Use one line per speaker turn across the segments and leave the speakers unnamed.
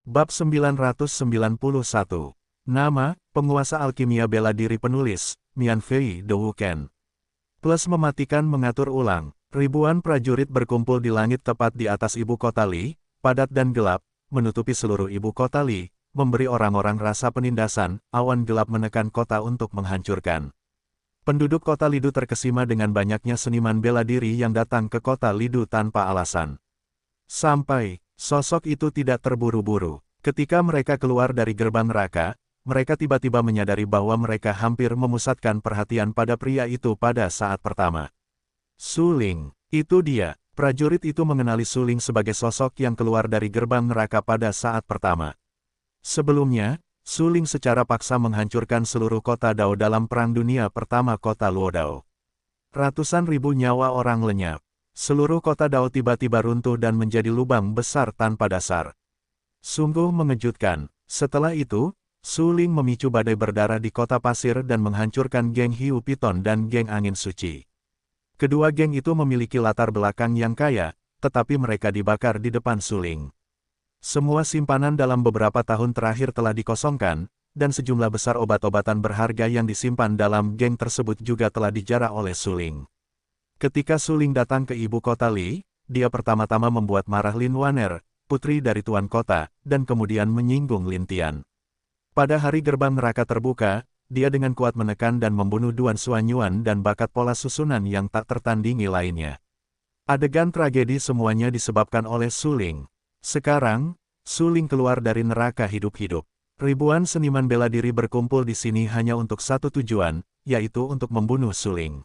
Bab 991. Nama, penguasa alkimia bela diri penulis, Mian Fei De Wuken. Plus mematikan mengatur ulang, ribuan prajurit berkumpul di langit tepat di atas ibu kota Li, padat dan gelap, menutupi seluruh ibu kota Li, memberi orang-orang rasa penindasan, awan gelap menekan kota untuk menghancurkan. Penduduk kota Lidu terkesima dengan banyaknya seniman bela diri yang datang ke kota Lidu tanpa alasan. Sampai, sosok itu tidak terburu-buru. Ketika mereka keluar dari gerbang neraka, mereka tiba-tiba menyadari bahwa mereka hampir memusatkan perhatian pada pria itu pada saat pertama. Suling, itu dia. Prajurit itu mengenali Suling sebagai sosok yang keluar dari gerbang neraka pada saat pertama. Sebelumnya, Suling secara paksa menghancurkan seluruh kota Dao dalam Perang Dunia Pertama kota Luodao. Ratusan ribu nyawa orang lenyap. Seluruh kota Dao tiba-tiba runtuh dan menjadi lubang besar tanpa dasar. Sungguh mengejutkan. Setelah itu, Suling memicu badai berdarah di kota pasir dan menghancurkan geng Hiu Piton dan geng Angin Suci. Kedua geng itu memiliki latar belakang yang kaya, tetapi mereka dibakar di depan Suling. Semua simpanan dalam beberapa tahun terakhir telah dikosongkan, dan sejumlah besar obat-obatan berharga yang disimpan dalam geng tersebut juga telah dijarah oleh Suling. Ketika Suling datang ke ibu kota Li, dia pertama-tama membuat marah Lin Waner, putri dari tuan kota, dan kemudian menyinggung Lin Tian. Pada hari gerbang neraka terbuka, dia dengan kuat menekan dan membunuh Duan Xuanyuan dan bakat pola susunan yang tak tertandingi lainnya. Adegan tragedi semuanya disebabkan oleh Suling. Sekarang, Suling keluar dari neraka hidup-hidup. Ribuan seniman bela diri berkumpul di sini hanya untuk satu tujuan, yaitu untuk membunuh Suling.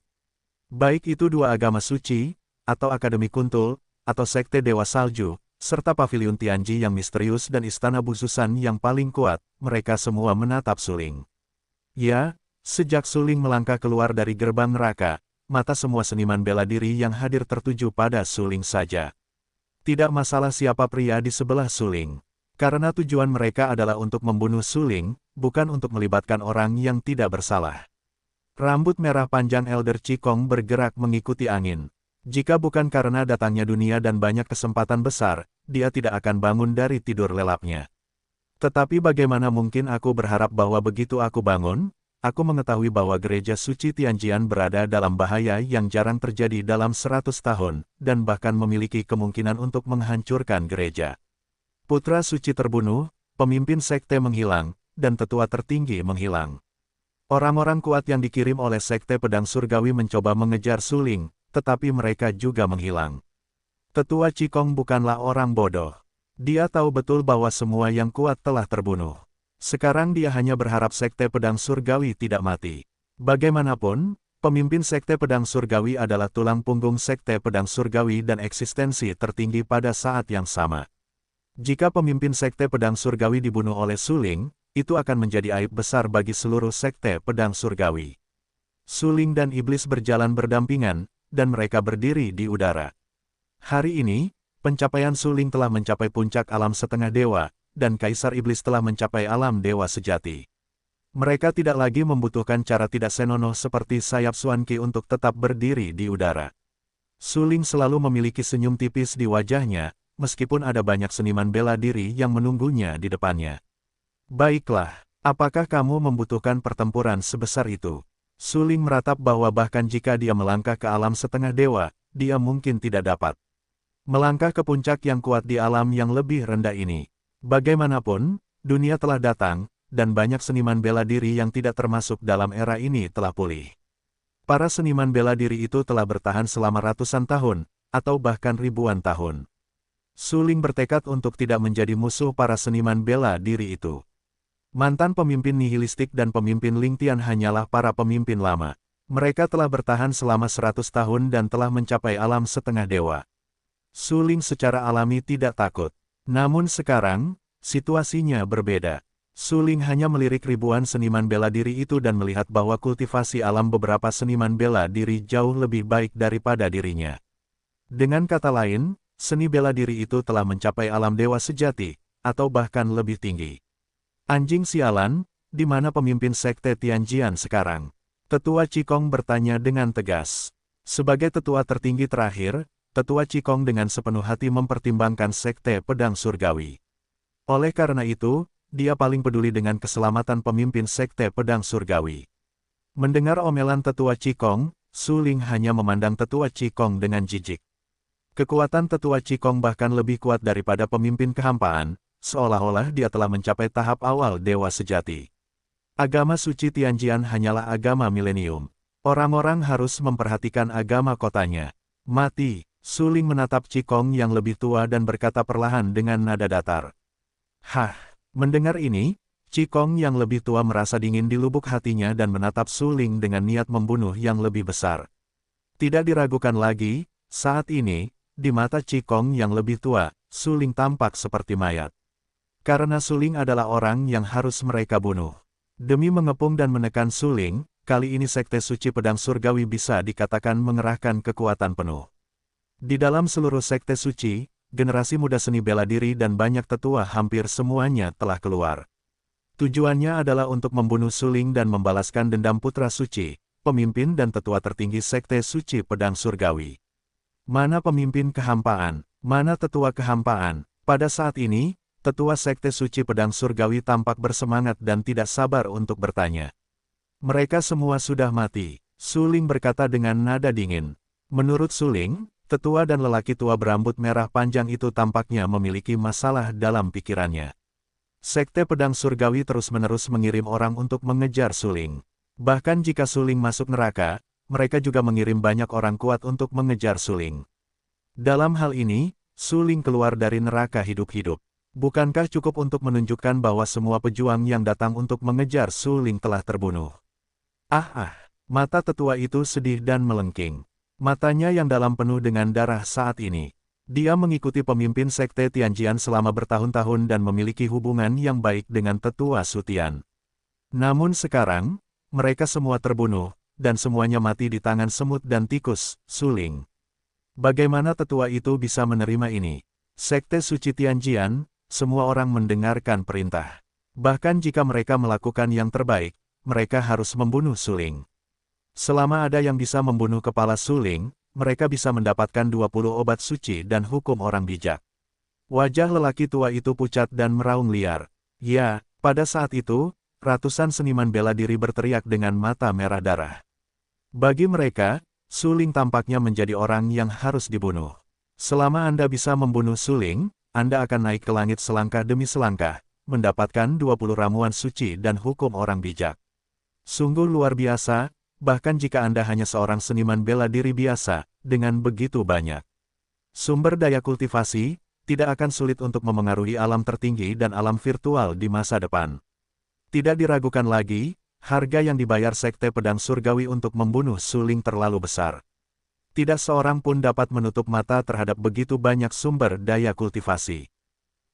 Baik itu dua agama suci, atau Akademi Kuntul, atau Sekte Dewa Salju, serta Paviliun Tianji yang misterius dan Istana Bususan yang paling kuat, mereka semua menatap Suling. Ya, sejak Suling melangkah keluar dari gerbang neraka, mata semua seniman bela diri yang hadir tertuju pada Suling saja. Tidak masalah siapa pria di sebelah Suling. Karena tujuan mereka adalah untuk membunuh Suling, bukan untuk melibatkan orang yang tidak bersalah. Rambut merah panjang Elder Cikong bergerak mengikuti angin. Jika bukan karena datangnya dunia dan banyak kesempatan besar, dia tidak akan bangun dari tidur lelapnya. Tetapi bagaimana mungkin aku berharap bahwa begitu aku bangun, aku mengetahui bahwa gereja suci Tianjian berada dalam bahaya yang jarang terjadi dalam 100 tahun, dan bahkan memiliki kemungkinan untuk menghancurkan gereja. Putra suci terbunuh, pemimpin sekte menghilang, dan tetua tertinggi menghilang. Orang-orang kuat yang dikirim oleh Sekte Pedang Surgawi mencoba mengejar Suling, tetapi mereka juga menghilang. Tetua Cikong bukanlah orang bodoh. Dia tahu betul bahwa semua yang kuat telah terbunuh. Sekarang dia hanya berharap Sekte Pedang Surgawi tidak mati. Bagaimanapun, pemimpin Sekte Pedang Surgawi adalah tulang punggung Sekte Pedang Surgawi dan eksistensi tertinggi pada saat yang sama. Jika pemimpin Sekte Pedang Surgawi dibunuh oleh Suling, itu akan menjadi aib besar bagi seluruh Sekte Pedang Surgawi. Suling dan Iblis berjalan berdampingan, dan mereka berdiri di udara. Hari ini, pencapaian Suling telah mencapai puncak alam setengah dewa, dan Kaisar Iblis telah mencapai alam dewa sejati. Mereka tidak lagi membutuhkan cara tidak senonoh seperti sayap Xuanqi untuk tetap berdiri di udara. Suling selalu memiliki senyum tipis di wajahnya, meskipun ada banyak seniman bela diri yang menunggunya di depannya. Baiklah, apakah kamu membutuhkan pertempuran sebesar itu? Suling meratap bahwa bahkan jika dia melangkah ke alam setengah dewa, dia mungkin tidak dapat melangkah ke puncak yang kuat di alam yang lebih rendah ini. Bagaimanapun, dunia telah datang, dan banyak seniman bela diri yang tidak termasuk dalam era ini telah pulih. Para seniman bela diri itu telah bertahan selama ratusan tahun, atau bahkan ribuan tahun. Suling bertekad untuk tidak menjadi musuh para seniman bela diri itu. Mantan pemimpin nihilistik dan pemimpin Ling Tian hanyalah para pemimpin lama. Mereka telah bertahan selama 100 tahun dan telah mencapai alam setengah dewa. Suling secara alami tidak takut. Namun sekarang, situasinya berbeda. Suling hanya melirik ribuan seniman bela diri itu dan melihat bahwa kultivasi alam beberapa seniman bela diri jauh lebih baik daripada dirinya. Dengan kata lain, seni bela diri itu telah mencapai alam dewa sejati, atau bahkan lebih tinggi. Anjing sialan, di mana pemimpin Sekte Tianjian sekarang? Tetua Cikong bertanya dengan tegas. Sebagai tetua tertinggi terakhir, Tetua Cikong dengan sepenuh hati mempertimbangkan Sekte Pedang Surgawi. Oleh karena itu, dia paling peduli dengan keselamatan pemimpin Sekte Pedang Surgawi. Mendengar omelan Tetua Qigong, Su Ling hanya memandang Tetua Qigong dengan jijik. Kekuatan Tetua Qigong bahkan lebih kuat daripada pemimpin kehampaan, seolah-olah dia telah mencapai tahap awal dewa sejati. Agama suci Tianjian hanyalah agama milenium. Orang-orang harus memperhatikan agama kotanya. Mati, Su Ling menatap Qigong yang lebih tua dan berkata perlahan dengan nada datar. Hah, mendengar ini, Qigong yang lebih tua merasa dingin di lubuk hatinya dan menatap Su Ling dengan niat membunuh yang lebih besar. Tidak diragukan lagi, saat ini, di mata Qigong yang lebih tua, Su Ling tampak seperti mayat. Karena Su Ling adalah orang yang harus mereka bunuh. Demi mengepung dan menekan Su Ling, kali ini Sekte Suci Pedang Surgawi bisa dikatakan mengerahkan kekuatan penuh. Di dalam seluruh Sekte Suci, generasi muda seni bela diri dan banyak tetua hampir semuanya telah keluar. Tujuannya adalah untuk membunuh Su Ling dan membalaskan dendam Putra Suci, pemimpin dan tetua tertinggi Sekte Suci Pedang Surgawi. Mana pemimpin kehampaan? Mana tetua kehampaan? Pada saat ini, tetua Sekte Suci Pedang Surgawi tampak bersemangat dan tidak sabar untuk bertanya. Mereka semua sudah mati, Su Ling berkata dengan nada dingin. Menurut Su Ling, tetua dan lelaki tua berambut merah panjang itu tampaknya memiliki masalah dalam pikirannya. Sekte Pedang Surgawi terus-menerus mengirim orang untuk mengejar Su Ling. Bahkan jika Su Ling masuk neraka, mereka juga mengirim banyak orang kuat untuk mengejar Su Ling. Dalam hal ini, Su Ling keluar dari neraka hidup-hidup. Bukankah cukup untuk menunjukkan bahwa semua pejuang yang datang untuk mengejar Su Ling telah terbunuh? Mata tetua itu sedih dan melengking. Matanya yang dalam penuh dengan darah saat ini. Dia mengikuti pemimpin Sekte Tianjian selama bertahun-tahun dan memiliki hubungan yang baik dengan tetua Su Tian. Namun sekarang, mereka semua terbunuh, dan semuanya mati di tangan semut dan tikus, Su Ling. Bagaimana tetua itu bisa menerima ini? Sekte Suci Tianjian, semua orang mendengarkan perintah. Bahkan jika mereka melakukan yang terbaik, mereka harus membunuh Su Ling. Selama ada yang bisa membunuh kepala Su Ling, mereka bisa mendapatkan 20 obat suci dan hukum orang bijak. Wajah lelaki tua itu pucat dan meraung liar. Ya, pada saat itu, ratusan seniman bela diri berteriak dengan mata merah darah. Bagi mereka, Su Ling tampaknya menjadi orang yang harus dibunuh. Selama Anda bisa membunuh Su Ling, Anda akan naik ke langit selangkah demi selangkah, mendapatkan 20 ramuan suci dan hukum orang bijak. Sungguh luar biasa, bahkan jika Anda hanya seorang seniman bela diri biasa, dengan begitu banyak sumber daya kultivasi, tidak akan sulit untuk memengaruhi alam tertinggi dan alam virtual di masa depan. Tidak diragukan lagi, harga yang dibayar Sekte Pedang Surgawi untuk membunuh Su Ling terlalu besar. Tidak seorang pun dapat menutup mata terhadap begitu banyak sumber daya kultivasi.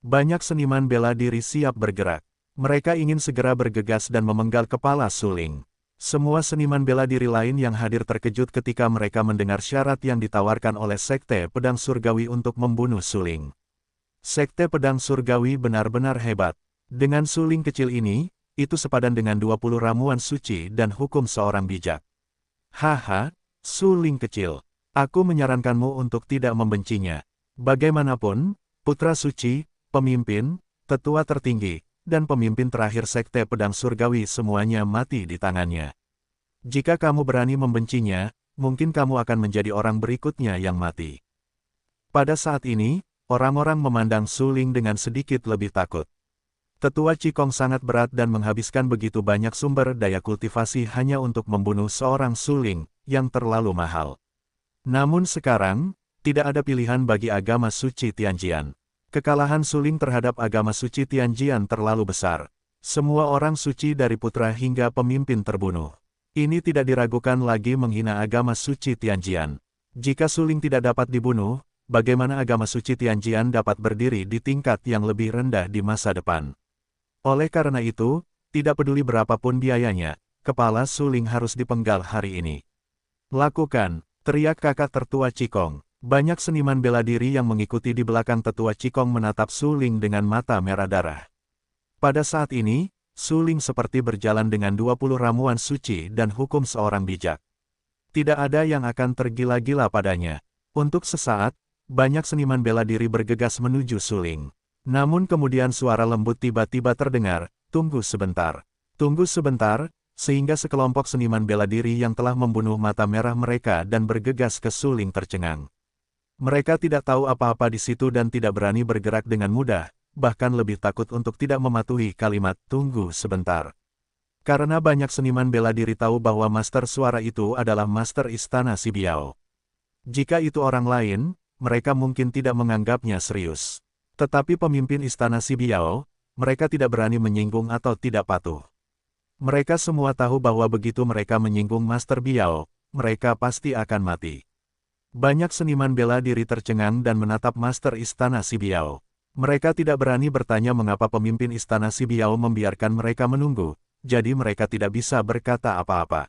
Banyak seniman bela diri siap bergerak. Mereka ingin segera bergegas dan memenggal kepala Su Ling. Semua seniman bela diri lain yang hadir terkejut ketika mereka mendengar syarat yang ditawarkan oleh Sekte Pedang Surgawi untuk membunuh Su Ling. Sekte Pedang Surgawi benar-benar hebat. Dengan Su Ling kecil ini, itu sepadan dengan 20 ramuan suci dan hukum seorang bijak. Haha, Su Ling kecil. Aku menyarankanmu untuk tidak membencinya. Bagaimanapun, putra suci, pemimpin, tetua tertinggi, dan pemimpin terakhir Sekte Pedang Surgawi semuanya mati di tangannya. Jika kamu berani membencinya, mungkin kamu akan menjadi orang berikutnya yang mati. Pada saat ini, orang-orang memandang Su Ling dengan sedikit lebih takut. Tetua Qigong sangat berat dan menghabiskan begitu banyak sumber daya kultivasi hanya untuk membunuh seorang Su Ling, yang terlalu mahal. Namun sekarang, tidak ada pilihan bagi agama suci Tianjian. Kekalahan Su Ling terhadap agama suci Tianjian terlalu besar. Semua orang suci dari putra hingga pemimpin terbunuh. Ini tidak diragukan lagi menghina agama suci Tianjian. Jika Su Ling tidak dapat dibunuh, bagaimana agama suci Tianjian dapat berdiri di tingkat yang lebih rendah di masa depan? Oleh karena itu, tidak peduli berapapun biayanya, kepala Su Ling harus dipenggal hari ini. Lakukan, teriak kakak tertua Qigong. Banyak seniman bela diri yang mengikuti di belakang tetua Qigong menatap Su Ling dengan mata merah darah. Pada saat ini, Su Ling seperti berjalan dengan 20 ramuan suci dan hukum seorang bijak. Tidak ada yang akan tergila-gila padanya. Untuk sesaat, banyak seniman bela diri bergegas menuju Su Ling. Namun kemudian suara lembut tiba-tiba terdengar, "Tunggu sebentar. Tunggu sebentar," sehingga sekelompok seniman bela diri yang telah membunuh mata merah mereka dan bergegas ke suling tercengang. Mereka tidak tahu apa-apa di situ dan tidak berani bergerak dengan mudah, bahkan lebih takut untuk tidak mematuhi kalimat "tunggu sebentar." Karena banyak seniman bela diri tahu bahwa master suara itu adalah master istana Si Biao. Jika itu orang lain, mereka mungkin tidak menganggapnya serius. Tetapi pemimpin istana Si Biao, mereka tidak berani menyinggung atau tidak patuh. Mereka semua tahu bahwa begitu mereka menyinggung Master Biao, mereka pasti akan mati. Banyak seniman bela diri tercengang dan menatap Master Istana Si Biao. Mereka tidak berani bertanya mengapa pemimpin Istana Si Biao membiarkan mereka menunggu, jadi mereka tidak bisa berkata apa-apa.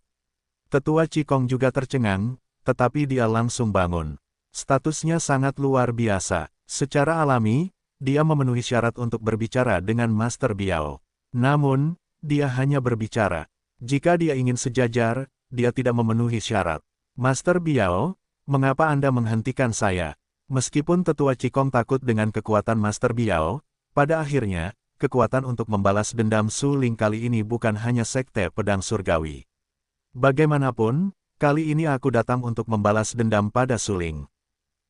Tetua Cikong juga tercengang, tetapi dia langsung bangun. Statusnya sangat luar biasa. Secara alami, dia memenuhi syarat untuk berbicara dengan Master Biao. Namun, dia hanya berbicara. Jika dia ingin sejajar, dia tidak memenuhi syarat. Master Biao, mengapa Anda menghentikan saya? Meskipun Tetua Cikong takut dengan kekuatan Master Biao, pada akhirnya, kekuatan untuk membalas dendam Su Ling kali ini bukan hanya Sekte Pedang Surgawi. Bagaimanapun, kali ini aku datang untuk membalas dendam pada Su Ling.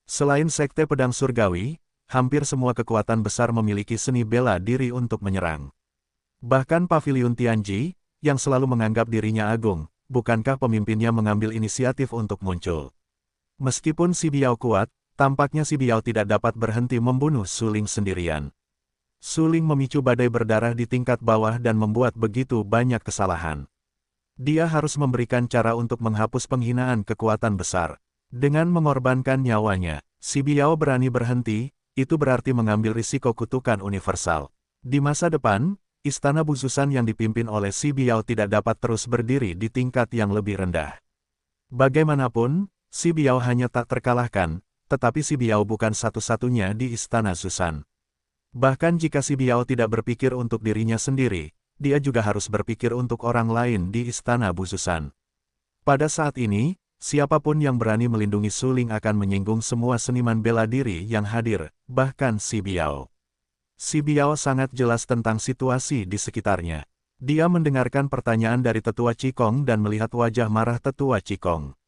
Selain Sekte Pedang Surgawi, hampir semua kekuatan besar memiliki seni bela diri untuk menyerang. Bahkan Paviliun Tianji, yang selalu menganggap dirinya agung, bukankah pemimpinnya mengambil inisiatif untuk muncul? Meskipun Si Biao kuat, tampaknya Si Biao tidak dapat berhenti membunuh Su Ling sendirian. Su Ling memicu badai berdarah di tingkat bawah dan membuat begitu banyak kesalahan. Dia harus memberikan cara untuk menghapus penghinaan kekuatan besar. Dengan mengorbankan nyawanya, Si Biao berani berhenti, itu berarti mengambil risiko kutukan universal. Di masa depan, Istana Bususan yang dipimpin oleh Si Biao tidak dapat terus berdiri di tingkat yang lebih rendah. Bagaimanapun, Si Biao hanya tak terkalahkan, tetapi Si Biao bukan satu-satunya di Istana Susan. Bahkan jika Si Biao tidak berpikir untuk dirinya sendiri, dia juga harus berpikir untuk orang lain di Istana Bususan. Pada saat ini, siapapun yang berani melindungi Su Ling akan menyinggung semua seniman bela diri yang hadir, bahkan Si Biao. Si Biao sangat jelas tentang situasi di sekitarnya. Dia mendengarkan pertanyaan dari Tetua Cikong dan melihat wajah marah Tetua Cikong.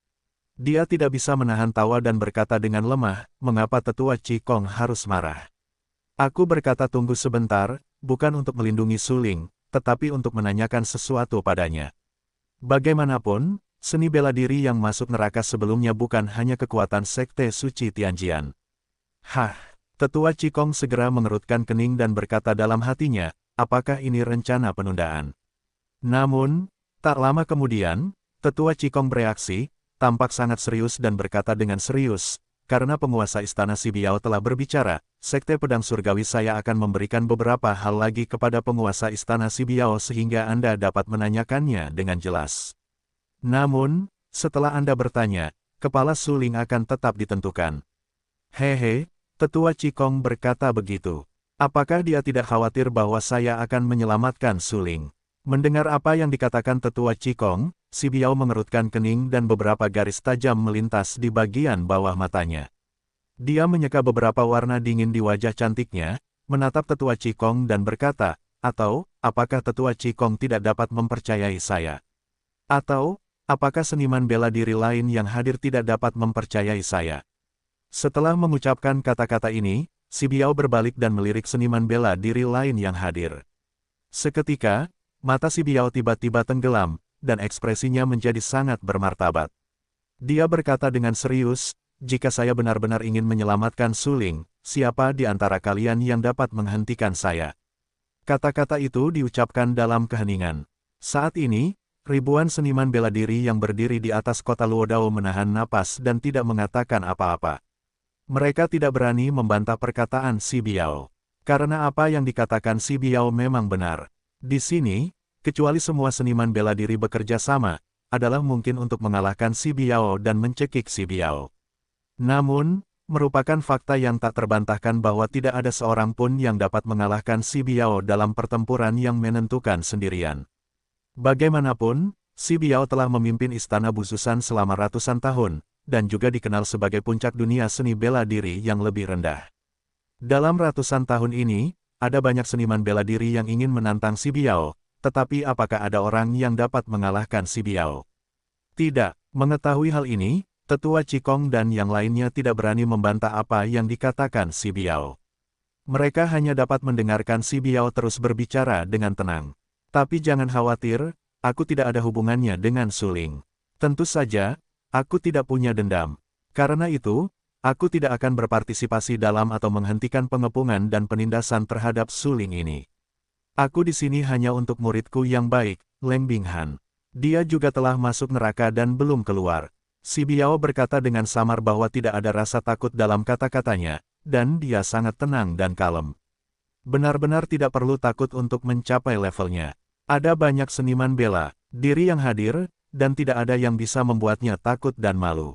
Dia tidak bisa menahan tawa dan berkata dengan lemah, "Mengapa Tetua Cikong harus marah? Aku berkata tunggu sebentar, bukan untuk melindungi Su Ling, tetapi untuk menanyakan sesuatu padanya." Bagaimanapun, seni bela diri yang masuk neraka sebelumnya bukan hanya kekuatan Sekte Suci Tianjian. Hah! Tetua Cikong segera mengerutkan kening dan berkata dalam hatinya, apakah ini rencana penundaan? Namun, tak lama kemudian, Tetua Cikong bereaksi, tampak sangat serius dan berkata dengan serius, karena penguasa Istana Si Biao telah berbicara, Sekte Pedang Surgawi saya akan memberikan beberapa hal lagi kepada penguasa Istana Si Biao sehingga Anda dapat menanyakannya dengan jelas. Namun, setelah Anda bertanya, kepala Su Ling akan tetap ditentukan. Hehe. Tetua Cikong berkata begitu. Apakah dia tidak khawatir bahwa saya akan menyelamatkan Su Ling? Mendengar apa yang dikatakan Tetua Cikong, Si Biao mengerutkan kening dan beberapa garis tajam melintas di bagian bawah matanya. Dia menyeka beberapa warna dingin di wajah cantiknya, menatap Tetua Cikong dan berkata, atau, apakah Tetua Cikong tidak dapat mempercayai saya? Atau, apakah seniman bela diri lain yang hadir tidak dapat mempercayai saya? Setelah mengucapkan kata-kata ini, Si Biao berbalik dan melirik seniman bela diri lain yang hadir. Seketika, mata Si Biao tiba-tiba tenggelam, dan ekspresinya menjadi sangat bermartabat. Dia berkata dengan serius, jika saya benar-benar ingin menyelamatkan Su Ling, siapa di antara kalian yang dapat menghentikan saya? Kata-kata itu diucapkan dalam keheningan. Saat ini, ribuan seniman bela diri yang berdiri di atas kota Luodao menahan napas dan tidak mengatakan apa-apa. Mereka tidak berani membantah perkataan Si Biao. Karena apa yang dikatakan Si Biao memang benar. Di sini, kecuali semua seniman bela diri bekerja sama, adalah mungkin untuk mengalahkan Si Biao dan mencekik Si Biao. Namun, merupakan fakta yang tak terbantahkan bahwa tidak ada seorang pun yang dapat mengalahkan Si Biao dalam pertempuran yang menentukan sendirian. Bagaimanapun, Si Biao telah memimpin Istana Bususan selama ratusan tahun, dan juga dikenal sebagai puncak dunia seni bela diri yang lebih rendah. Dalam ratusan tahun ini, ada banyak seniman bela diri yang ingin menantang Si Biao, tetapi apakah ada orang yang dapat mengalahkan Si Biao? Tidak. Mengetahui hal ini, Tetua Qigong dan yang lainnya tidak berani membantah apa yang dikatakan Si Biao. Mereka hanya dapat mendengarkan Si Biao terus berbicara dengan tenang. Tapi jangan khawatir, aku tidak ada hubungannya dengan Suling. Tentu saja, aku tidak punya dendam. Karena itu, aku tidak akan berpartisipasi dalam atau menghentikan pengepungan dan penindasan terhadap Suling ini. Aku di sini hanya untuk muridku yang baik, Leng Binghan. Dia juga telah masuk neraka dan belum keluar. Si Biao berkata dengan samar bahwa tidak ada rasa takut dalam kata-katanya, dan dia sangat tenang dan kalem. Benar-benar tidak perlu takut untuk mencapai levelnya. Ada banyak seniman bela diri yang hadir, dan tidak ada yang bisa membuatnya takut dan malu.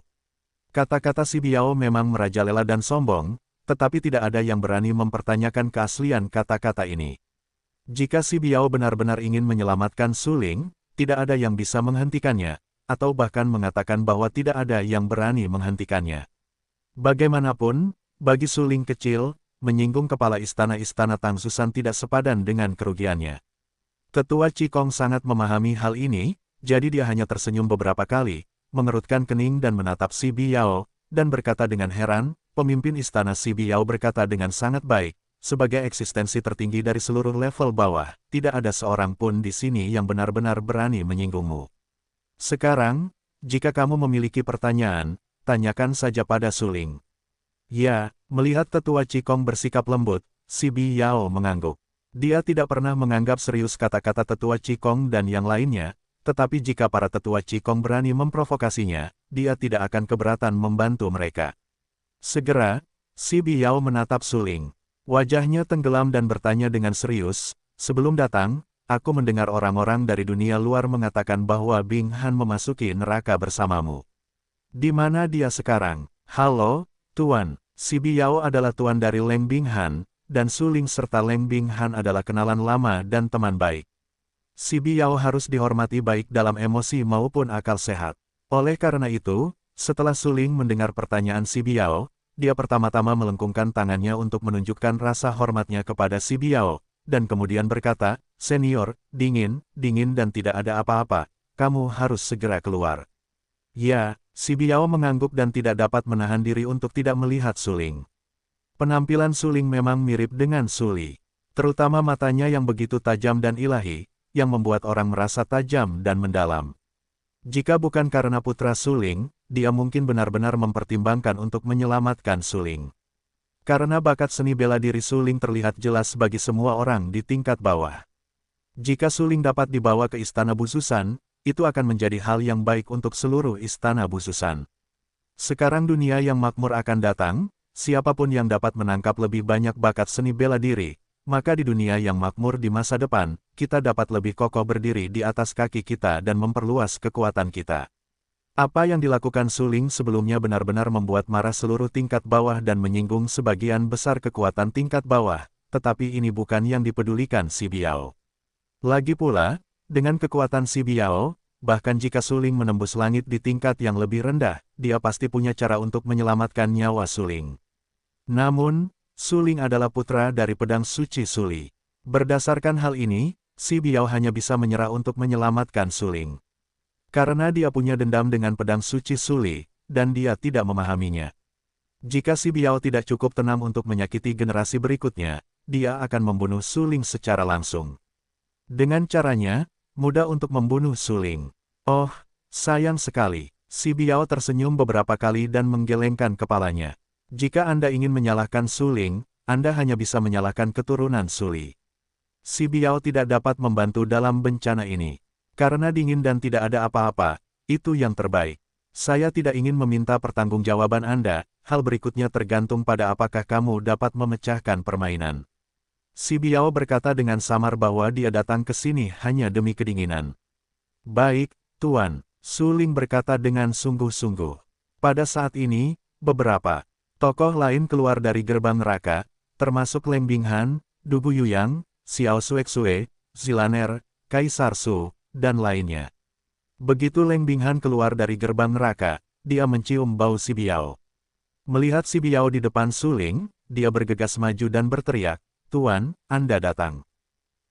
Kata-kata Si Biao memang merajalela dan sombong, tetapi tidak ada yang berani mempertanyakan keaslian kata-kata ini. Jika Si Biao benar-benar ingin menyelamatkan Suling, tidak ada yang bisa menghentikannya, atau bahkan mengatakan bahwa tidak ada yang berani menghentikannya. Bagaimanapun, bagi Suling kecil, menyinggung kepala istana-istana Tangsusan tidak sepadan dengan kerugiannya. Tetua Qigong sangat memahami hal ini, jadi dia hanya tersenyum beberapa kali, mengerutkan kening dan menatap Si Biao, dan berkata dengan heran, pemimpin istana Si Biao berkata dengan sangat baik, sebagai eksistensi tertinggi dari seluruh level bawah, tidak ada seorang pun di sini yang benar-benar berani menyinggungmu. Sekarang, jika kamu memiliki pertanyaan, tanyakan saja pada Suling. Ya, melihat Tetua Qigong bersikap lembut, Si Biao mengangguk. Dia tidak pernah menganggap serius kata-kata Tetua Qigong dan yang lainnya, tetapi jika para Tetua Qigong berani memprovokasinya, dia tidak akan keberatan membantu mereka. Segera, Si Biao menatap Suling. Wajahnya tenggelam dan bertanya dengan serius, sebelum datang, aku mendengar orang-orang dari dunia luar mengatakan bahwa Bing Han memasuki neraka bersamamu. Di mana dia sekarang? Halo, Tuan. Si Biao adalah tuan dari Leng Bing Han, dan Suling serta Leng Bing Han adalah kenalan lama dan teman baik. Si Biao harus dihormati baik dalam emosi maupun akal sehat. Oleh karena itu, setelah Suling mendengar pertanyaan Si Biao, dia pertama-tama melengkungkan tangannya untuk menunjukkan rasa hormatnya kepada Si Biao, dan kemudian berkata, "Senior, dingin dan tidak ada apa-apa, kamu harus segera keluar." Ya, Si Biao mengangguk dan tidak dapat menahan diri untuk tidak melihat Suling. Penampilan Suling memang mirip dengan Suli, terutama matanya yang begitu tajam dan ilahi, yang membuat orang merasa tajam dan mendalam. Jika bukan karena putra Suling, dia mungkin benar-benar mempertimbangkan untuk menyelamatkan Suling. Karena bakat seni bela diri Suling terlihat jelas bagi semua orang di tingkat bawah. Jika Suling dapat dibawa ke Istana Bususan, itu akan menjadi hal yang baik untuk seluruh Istana Bususan. Sekarang dunia yang makmur akan datang, siapapun yang dapat menangkap lebih banyak bakat seni bela diri, maka di dunia yang makmur di masa depan, kita dapat lebih kokoh berdiri di atas kaki kita dan memperluas kekuatan kita. Apa yang dilakukan Suling sebelumnya benar-benar membuat marah seluruh tingkat bawah dan menyinggung sebagian besar kekuatan tingkat bawah, tetapi ini bukan yang dipedulikan Si Biao. Lagi pula, dengan kekuatan Si Biao, bahkan jika Suling menembus langit di tingkat yang lebih rendah, dia pasti punya cara untuk menyelamatkan nyawa Suling. Namun, Suling adalah putra dari pedang suci Suli. Berdasarkan hal ini, Si Biao hanya bisa menyerah untuk menyelamatkan Suling. Karena dia punya dendam dengan pedang suci Suli, dan dia tidak memahaminya. Jika Si Biao tidak cukup tenang untuk menyakiti generasi berikutnya, dia akan membunuh Suling secara langsung. Dengan caranya, mudah untuk membunuh Suling. Oh, sayang sekali. Si Biao tersenyum beberapa kali dan menggelengkan kepalanya. Jika Anda ingin menyalahkan Suling, Anda hanya bisa menyalahkan keturunan Suli. Si Biao tidak dapat membantu dalam bencana ini. Karena dingin dan tidak ada apa-apa, itu yang terbaik. Saya tidak ingin meminta pertanggungjawaban Anda, hal berikutnya tergantung pada apakah kamu dapat memecahkan permainan. Si Biao berkata dengan samar bahwa dia datang ke sini hanya demi kedinginan. Baik, Tuan, Suling berkata dengan sungguh-sungguh. Pada saat ini, beberapa tokoh lain keluar dari gerbang neraka, termasuk Leng Bing Han, Dugu Yuyang, Xiao Xuexue, Zilaner, Kaisar Su, dan lainnya. Begitu Leng Bing Han keluar dari gerbang neraka, dia mencium bau Si Biao. Melihat Si Biao di depan Suling, dia bergegas maju dan berteriak, "Tuan, Anda datang."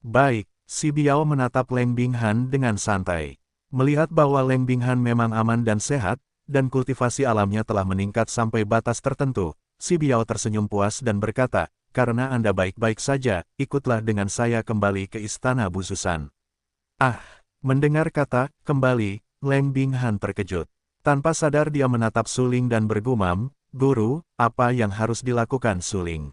Baik, si Biao menatap Leng Binghan dengan santai. Melihat bahwa Leng Binghan memang aman dan sehat, dan kultivasi alamnya telah meningkat sampai batas tertentu, si Biao tersenyum puas dan berkata, "Karena Anda baik-baik saja, ikutlah dengan saya kembali ke Istana Bususan." Ah, mendengar kata, "kembali," Leng Binghan terkejut. Tanpa sadar dia menatap Suling dan bergumam, "Guru, apa yang harus dilakukan Suling?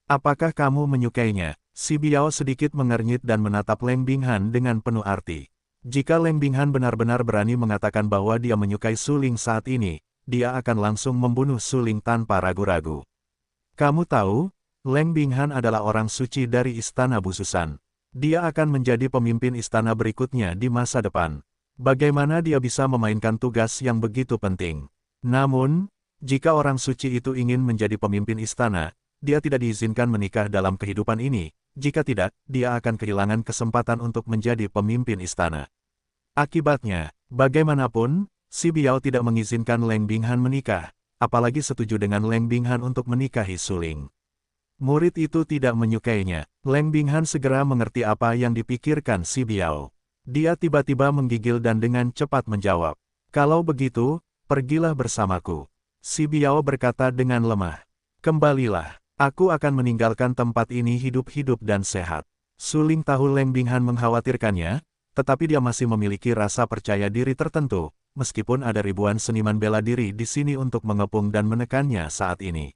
Apakah kamu menyukainya?" Si Biao sedikit mengernyit dan menatap Leng Binghan dengan penuh arti. Jika Leng Binghan benar-benar berani mengatakan bahwa dia menyukai Suling saat ini, dia akan langsung membunuh Suling tanpa ragu-ragu. "Kamu tahu, Leng Binghan adalah orang suci dari Istana Bususan. Dia akan menjadi pemimpin istana berikutnya di masa depan. Bagaimana dia bisa memainkan tugas yang begitu penting? Namun, jika orang suci itu ingin menjadi pemimpin istana, dia tidak diizinkan menikah dalam kehidupan ini. Jika tidak, dia akan kehilangan kesempatan untuk menjadi pemimpin istana. Akibatnya, bagaimanapun, si Biao tidak mengizinkan Leng Binghan menikah, apalagi setuju dengan Leng Binghan untuk menikahi Suling. Murid itu tidak menyukainya. Leng Binghan segera mengerti apa yang dipikirkan si Biao. Dia tiba-tiba menggigil dan dengan cepat menjawab, "Kalau begitu, pergilah bersamaku." Si Biao berkata dengan lemah, "Kembalilah. Aku akan meninggalkan tempat ini hidup-hidup dan sehat." Suling tahu Leng Binghan mengkhawatirkannya, tetapi dia masih memiliki rasa percaya diri tertentu, meskipun ada ribuan seniman bela diri di sini untuk mengepung dan menekannya saat ini.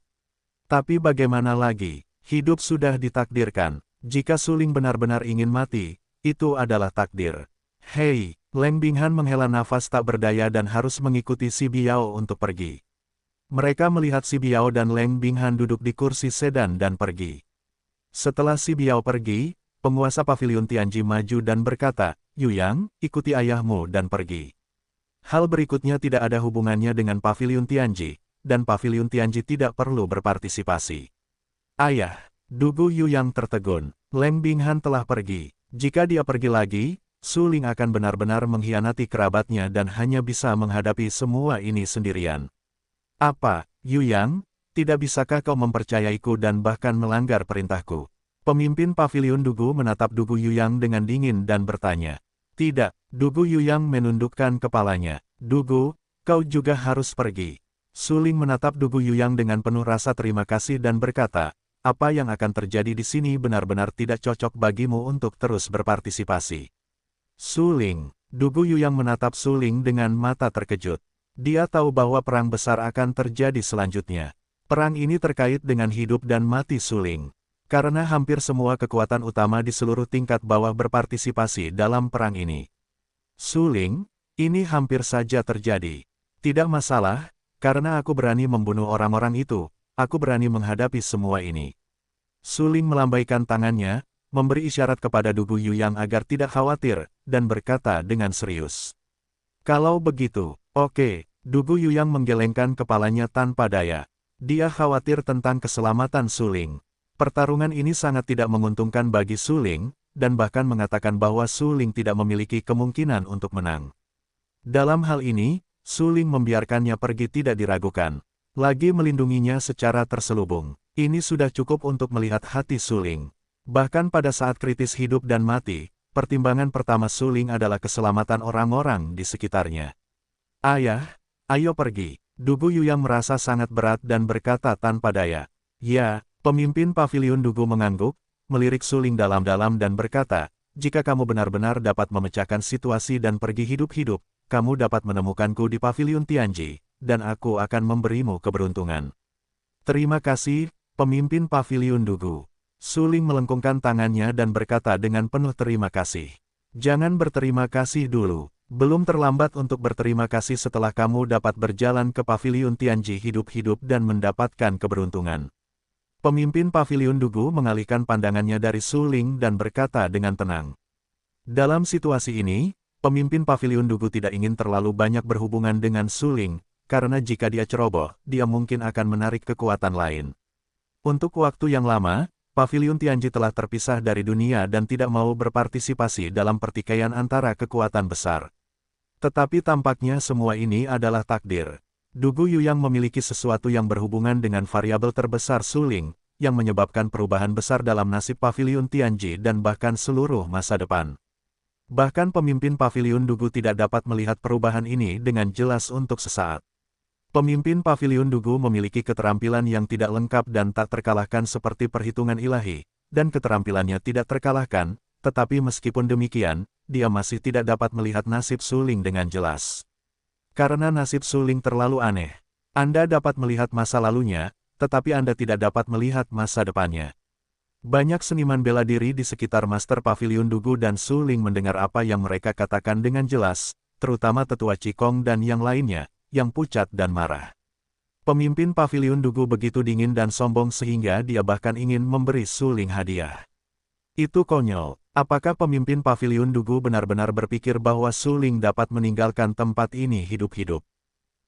Tapi bagaimana lagi, hidup sudah ditakdirkan. Jika Suling benar-benar ingin mati, itu adalah takdir. Hei, Leng Binghan menghela nafas tak berdaya dan harus mengikuti si Biao untuk pergi. Mereka melihat si Biao dan Leng Binghan duduk di kursi sedan dan pergi. Setelah si Biao pergi, penguasa pavilion Tianji maju dan berkata, "Yuyang, ikuti ayahmu dan pergi." Hal berikutnya tidak ada hubungannya dengan pavilion Tianji, dan pavilion Tianji tidak perlu berpartisipasi. "Ayah," Dugu Yuyang tertegun, "Leng Binghan telah pergi. Jika dia pergi lagi, Suling akan benar-benar mengkhianati kerabatnya dan hanya bisa menghadapi semua ini sendirian." "Apa, Yuyang? Tidak bisakah kau mempercayaiku dan bahkan melanggar perintahku?" Pemimpin pavilion Dugu menatap Dugu Yuyang dengan dingin dan bertanya. "Tidak," Dugu Yuyang menundukkan kepalanya. "Dugu, kau juga harus pergi." Suling menatap Dugu Yuyang dengan penuh rasa terima kasih dan berkata, "Apa yang akan terjadi di sini benar-benar tidak cocok bagimu untuk terus berpartisipasi." "Suling," Dugu Yuyang menatap Suling dengan mata terkejut. Dia tahu bahwa perang besar akan terjadi selanjutnya. Perang ini terkait dengan hidup dan mati Suling. Karena hampir semua kekuatan utama di seluruh tingkat bawah berpartisipasi dalam perang ini. "Suling, ini hampir saja terjadi. Tidak masalah, karena aku berani membunuh orang-orang itu, aku berani menghadapi semua ini." Suling melambaikan tangannya, memberi isyarat kepada Dugu Yuyang agar tidak khawatir, dan berkata dengan serius, "Kalau begitu, oke." Dugu Yuyang menggelengkan kepalanya tanpa daya. Dia khawatir tentang keselamatan Suling. Pertarungan ini sangat tidak menguntungkan bagi Suling, dan bahkan mengatakan bahwa Suling tidak memiliki kemungkinan untuk menang. Dalam hal ini, Suling membiarkannya pergi tidak diragukan. Lagi melindunginya secara terselubung. Ini sudah cukup untuk melihat hati Suling. Bahkan pada saat kritis hidup dan mati, pertimbangan pertama Suling adalah keselamatan orang-orang di sekitarnya. "Ayah, ayo pergi." Dugu Yuyang merasa sangat berat dan berkata tanpa daya. "Ya." Pemimpin pavilion Dugu mengangguk, melirik Suling dalam-dalam dan berkata, "Jika kamu benar-benar dapat memecahkan situasi dan pergi hidup-hidup, kamu dapat menemukanku di pavilion Tianji, dan aku akan memberimu keberuntungan." "Terima kasih, pemimpin pavilion Dugu." Suling melengkungkan tangannya dan berkata dengan penuh terima kasih. "Jangan berterima kasih dulu. Belum terlambat untuk berterima kasih setelah kamu dapat berjalan ke pavilion Tianji hidup-hidup dan mendapatkan keberuntungan." Pemimpin pavilion Dugu mengalihkan pandangannya dari Suling dan berkata dengan tenang. Dalam situasi ini, pemimpin pavilion Dugu tidak ingin terlalu banyak berhubungan dengan Suling, karena jika dia ceroboh, dia mungkin akan menarik kekuatan lain. Untuk waktu yang lama, pavilion Tianji telah terpisah dari dunia dan tidak mau berpartisipasi dalam pertikaian antara kekuatan besar. Tetapi tampaknya semua ini adalah takdir. Dugu Yuyang memiliki sesuatu yang berhubungan dengan variabel terbesar Suling, yang menyebabkan perubahan besar dalam nasib Paviliun Tianji dan bahkan seluruh masa depan. Bahkan pemimpin Paviliun Dugu tidak dapat melihat perubahan ini dengan jelas untuk sesaat. Pemimpin Paviliun Dugu memiliki keterampilan yang tidak lengkap dan tak terkalahkan seperti perhitungan ilahi, dan keterampilannya tidak terkalahkan, tetapi meskipun demikian, dia masih tidak dapat melihat nasib Suling dengan jelas. Karena nasib Suling terlalu aneh. Anda dapat melihat masa lalunya, tetapi Anda tidak dapat melihat masa depannya. Banyak seniman bela diri di sekitar Master Paviliun Dugu dan Suling mendengar apa yang mereka katakan dengan jelas, terutama tetua Qigong dan yang lainnya, yang pucat dan marah. Pemimpin Paviliun Dugu begitu dingin dan sombong sehingga dia bahkan ingin memberi Suling hadiah. Itu konyol. Apakah pemimpin Paviliun Dugu benar-benar berpikir bahwa Suling dapat meninggalkan tempat ini hidup-hidup?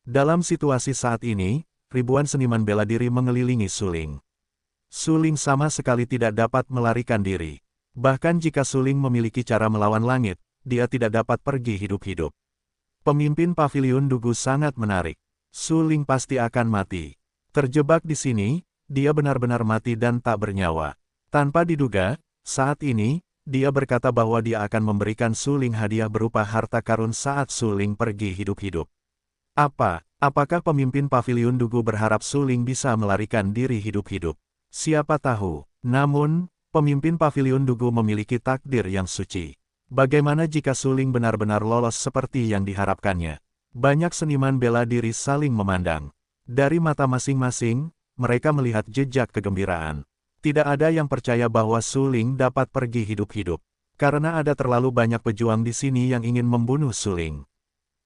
Dalam situasi saat ini, ribuan seniman bela diri mengelilingi Suling. Suling sama sekali tidak dapat melarikan diri. Bahkan jika Suling memiliki cara melawan langit, dia tidak dapat pergi hidup-hidup. Pemimpin Paviliun Dugu sangat menarik. Suling pasti akan mati. Terjebak di sini, dia benar-benar mati dan tak bernyawa. Tanpa diduga, saat ini, dia berkata bahwa dia akan memberikan Suling hadiah berupa harta karun saat Suling pergi hidup-hidup. Apakah pemimpin Paviliun Dugu berharap Suling bisa melarikan diri hidup-hidup? Siapa tahu. Namun, pemimpin Paviliun Dugu memiliki takdir yang suci. Bagaimana jika Suling benar-benar lolos seperti yang diharapkannya? Banyak seniman bela diri saling memandang. Dari mata masing-masing, mereka melihat jejak kegembiraan. Tidak ada yang percaya bahwa Suling dapat pergi hidup-hidup. Karena ada terlalu banyak pejuang di sini yang ingin membunuh Suling.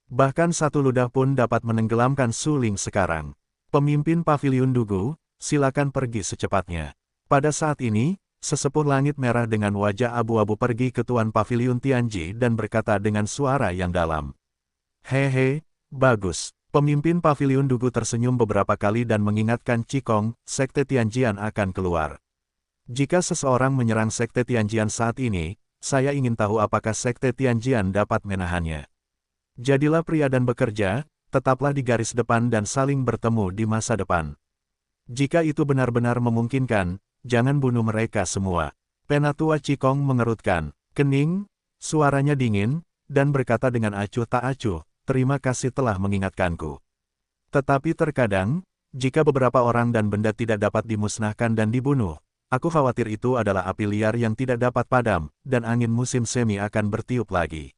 Bahkan satu ludah pun dapat menenggelamkan Suling sekarang. Pemimpin Paviliun Dugu, silakan pergi secepatnya. Pada saat ini, sesepuh langit merah dengan wajah abu-abu pergi ke Tuan Paviliun Tianji dan berkata dengan suara yang dalam. Hehe, bagus. Pemimpin Paviliun Dugu tersenyum beberapa kali dan mengingatkan Qigong, Sekte Tianjian akan keluar. Jika seseorang menyerang Sekte Tianjian saat ini, saya ingin tahu apakah Sekte Tianjian dapat menahannya. Jadilah pria dan bekerja, tetaplah di garis depan dan saling bertemu di masa depan. Jika itu benar-benar memungkinkan, jangan bunuh mereka semua. Penatua Qigong mengerutkan kening, suaranya dingin, dan berkata dengan acuh tak acuh, terima kasih telah mengingatkanku. Tetapi terkadang, jika beberapa orang dan benda tidak dapat dimusnahkan dan dibunuh, aku khawatir itu adalah api liar yang tidak dapat padam, dan angin musim semi akan bertiup lagi.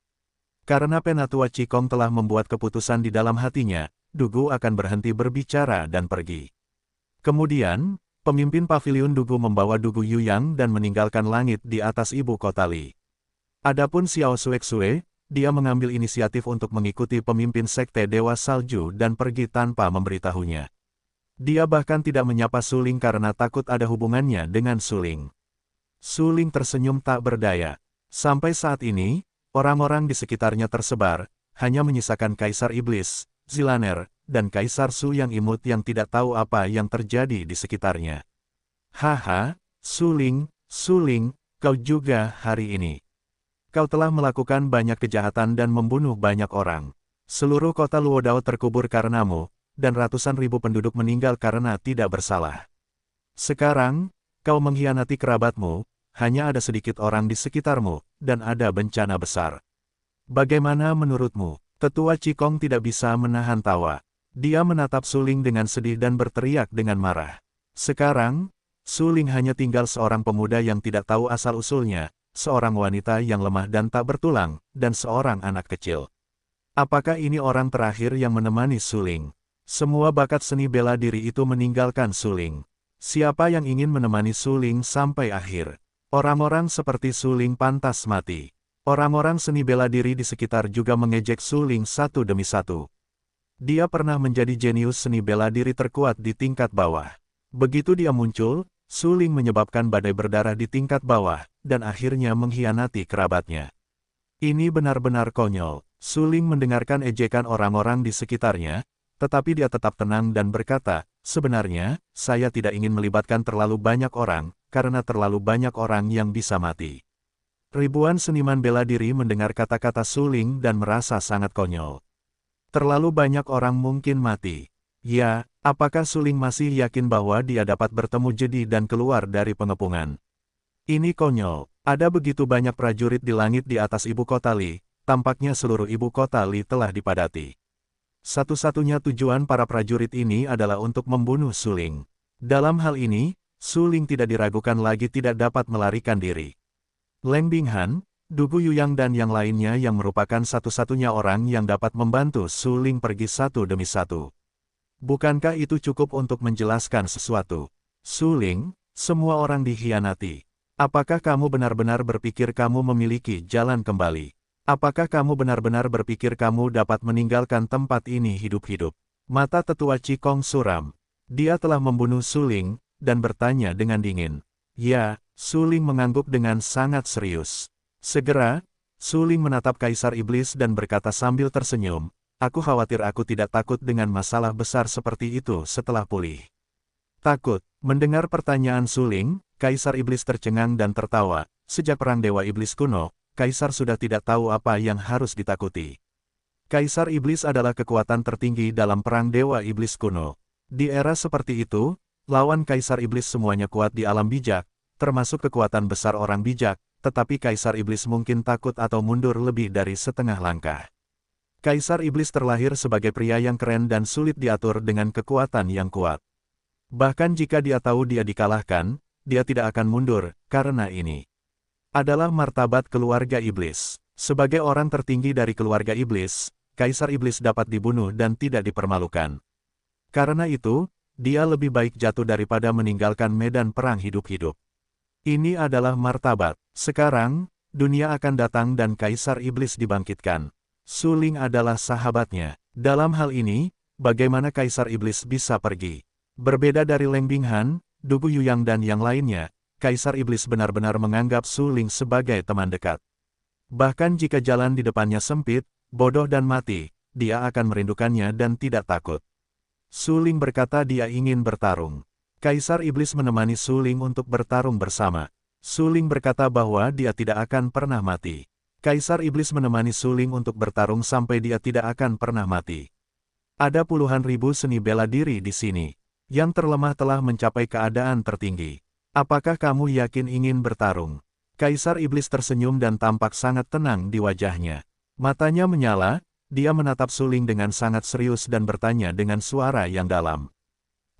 Karena Penatua Qigong telah membuat keputusan di dalam hatinya, Dugu akan berhenti berbicara dan pergi. Kemudian, pemimpin Paviliun Dugu membawa Dugu Yuyang dan meninggalkan langit di atas ibu kota Li. Adapun Xiao Xuexue, dia mengambil inisiatif untuk mengikuti pemimpin Sekte Dewa Salju dan pergi tanpa memberitahunya. Dia bahkan tidak menyapa Suling karena takut ada hubungannya dengan Suling. Suling tersenyum tak berdaya. Sampai saat ini, orang-orang di sekitarnya tersebar, hanya menyisakan Kaisar Iblis, Zilaner, dan Kaisar Su yang imut yang tidak tahu apa yang terjadi di sekitarnya. Haha, Suling, kau juga hari ini. Kau telah melakukan banyak kejahatan dan membunuh banyak orang. Seluruh kota Luodao terkubur karenamu, dan ratusan ribu penduduk meninggal karena tidak bersalah. Sekarang, kau mengkhianati kerabatmu, hanya ada sedikit orang di sekitarmu, dan ada bencana besar. Bagaimana menurutmu? Tetua Qigong tidak bisa menahan tawa. Dia menatap Suling dengan sedih dan berteriak dengan marah. Sekarang, Suling hanya tinggal seorang pemuda yang tidak tahu asal-usulnya, seorang wanita yang lemah dan tak bertulang, dan seorang anak kecil. Apakah ini orang terakhir yang menemani Suling? Semua bakat seni bela diri itu meninggalkan Suling. Siapa yang ingin menemani Suling sampai akhir? Orang-orang seperti Suling pantas mati. Orang-orang seni bela diri di sekitar juga mengejek Suling satu demi satu. Dia pernah menjadi jenius seni bela diri terkuat di tingkat bawah. Begitu dia muncul, Suling menyebabkan badai berdarah di tingkat bawah, dan akhirnya mengkhianati kerabatnya. Ini benar-benar konyol. Suling mendengarkan ejekan orang-orang di sekitarnya, tetapi dia tetap tenang dan berkata, sebenarnya, saya tidak ingin melibatkan terlalu banyak orang, karena terlalu banyak orang yang bisa mati. Ribuan seniman bela diri mendengar kata-kata Suling dan merasa sangat konyol. Terlalu banyak orang mungkin mati. Ya, apakah Suling masih yakin bahwa dia dapat bertemu Jedi dan keluar dari pengepungan? Ini konyol. Ada begitu banyak prajurit di langit di atas ibu kota Li, tampaknya seluruh ibu kota Li telah dipadati. Satu-satunya tujuan para prajurit ini adalah untuk membunuh Suling. Dalam hal ini, Suling tidak diragukan lagi tidak dapat melarikan diri. Leng Binghan, Du Guyuyang dan yang lainnya yang merupakan satu-satunya orang yang dapat membantu Suling pergi satu demi satu. Bukankah itu cukup untuk menjelaskan sesuatu? Suling, semua orang dikhianati. Apakah kamu benar-benar berpikir kamu memiliki jalan kembali? Apakah kamu benar-benar berpikir kamu dapat meninggalkan tempat ini hidup-hidup? Mata tetua Cikong suram. Dia telah membunuh Suling, dan bertanya dengan dingin. Ya, Suling mengangguk dengan sangat serius. Segera, Suling menatap Kaisar Iblis dan berkata sambil tersenyum, aku khawatir aku tidak takut dengan masalah besar seperti itu setelah pulih. Takut, mendengar pertanyaan Suling, Kaisar Iblis tercengang dan tertawa. Sejak Perang Dewa Iblis kuno, Kaisar sudah tidak tahu apa yang harus ditakuti. Kaisar Iblis adalah kekuatan tertinggi dalam Perang Dewa Iblis kuno. Di era seperti itu, lawan Kaisar Iblis semuanya kuat di alam bijak, termasuk kekuatan besar orang bijak, tetapi Kaisar Iblis mungkin takut atau mundur lebih dari setengah langkah. Kaisar Iblis terlahir sebagai pria yang keren dan sulit diatur dengan kekuatan yang kuat. Bahkan jika dia tahu dia dikalahkan, dia tidak akan mundur, karena ini adalah martabat keluarga iblis. Sebagai orang tertinggi dari keluarga iblis, Kaisar Iblis dapat dibunuh dan tidak dipermalukan. Karena itu, dia lebih baik jatuh daripada meninggalkan medan perang hidup-hidup. Ini adalah martabat. Sekarang, dunia akan datang dan Kaisar Iblis dibangkitkan. Suling adalah sahabatnya. Dalam hal ini, bagaimana Kaisar Iblis bisa pergi? Berbeda dari Leng Binghan, Du Guyuyang dan yang lainnya, Kaisar Iblis benar-benar menganggap Suling sebagai teman dekat. Bahkan jika jalan di depannya sempit, bodoh dan mati, dia akan merindukannya dan tidak takut. Suling berkata dia ingin bertarung. Kaisar Iblis menemani Suling untuk bertarung bersama. Suling berkata bahwa dia tidak akan pernah mati. Kaisar Iblis menemani Suling untuk bertarung sampai dia tidak akan pernah mati. Ada puluhan ribu seni bela diri di sini. Yang terlemah telah mencapai keadaan tertinggi. Apakah kamu yakin ingin bertarung? Kaisar Iblis tersenyum dan tampak sangat tenang di wajahnya. Matanya menyala, dia menatap Suling dengan sangat serius dan bertanya dengan suara yang dalam.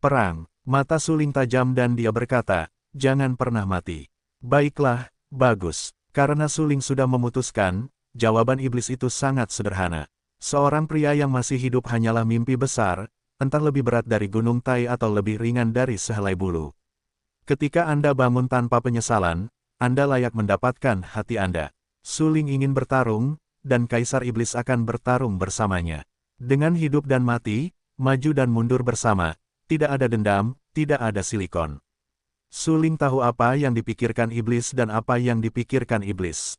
Perang, mata Suling tajam dan dia berkata, jangan pernah mati. Baiklah, bagus. Karena Suling sudah memutuskan, jawaban iblis itu sangat sederhana. Seorang pria yang masih hidup hanyalah mimpi besar, entah lebih berat dari gunung Tai atau lebih ringan dari sehelai bulu. Ketika Anda bangun tanpa penyesalan, Anda layak mendapatkan hati Anda. Suling ingin bertarung, dan Kaisar Iblis akan bertarung bersamanya. Dengan hidup dan mati, maju dan mundur bersama, tidak ada dendam, tidak ada silikon. Suling tahu apa yang dipikirkan iblis dan apa yang dipikirkan iblis.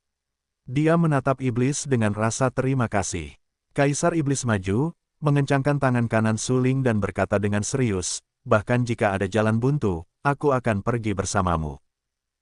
Dia menatap iblis dengan rasa terima kasih. Kaisar Iblis maju, mengencangkan tangan kanan Suling dan berkata dengan serius, bahkan jika ada jalan buntu, aku akan pergi bersamamu.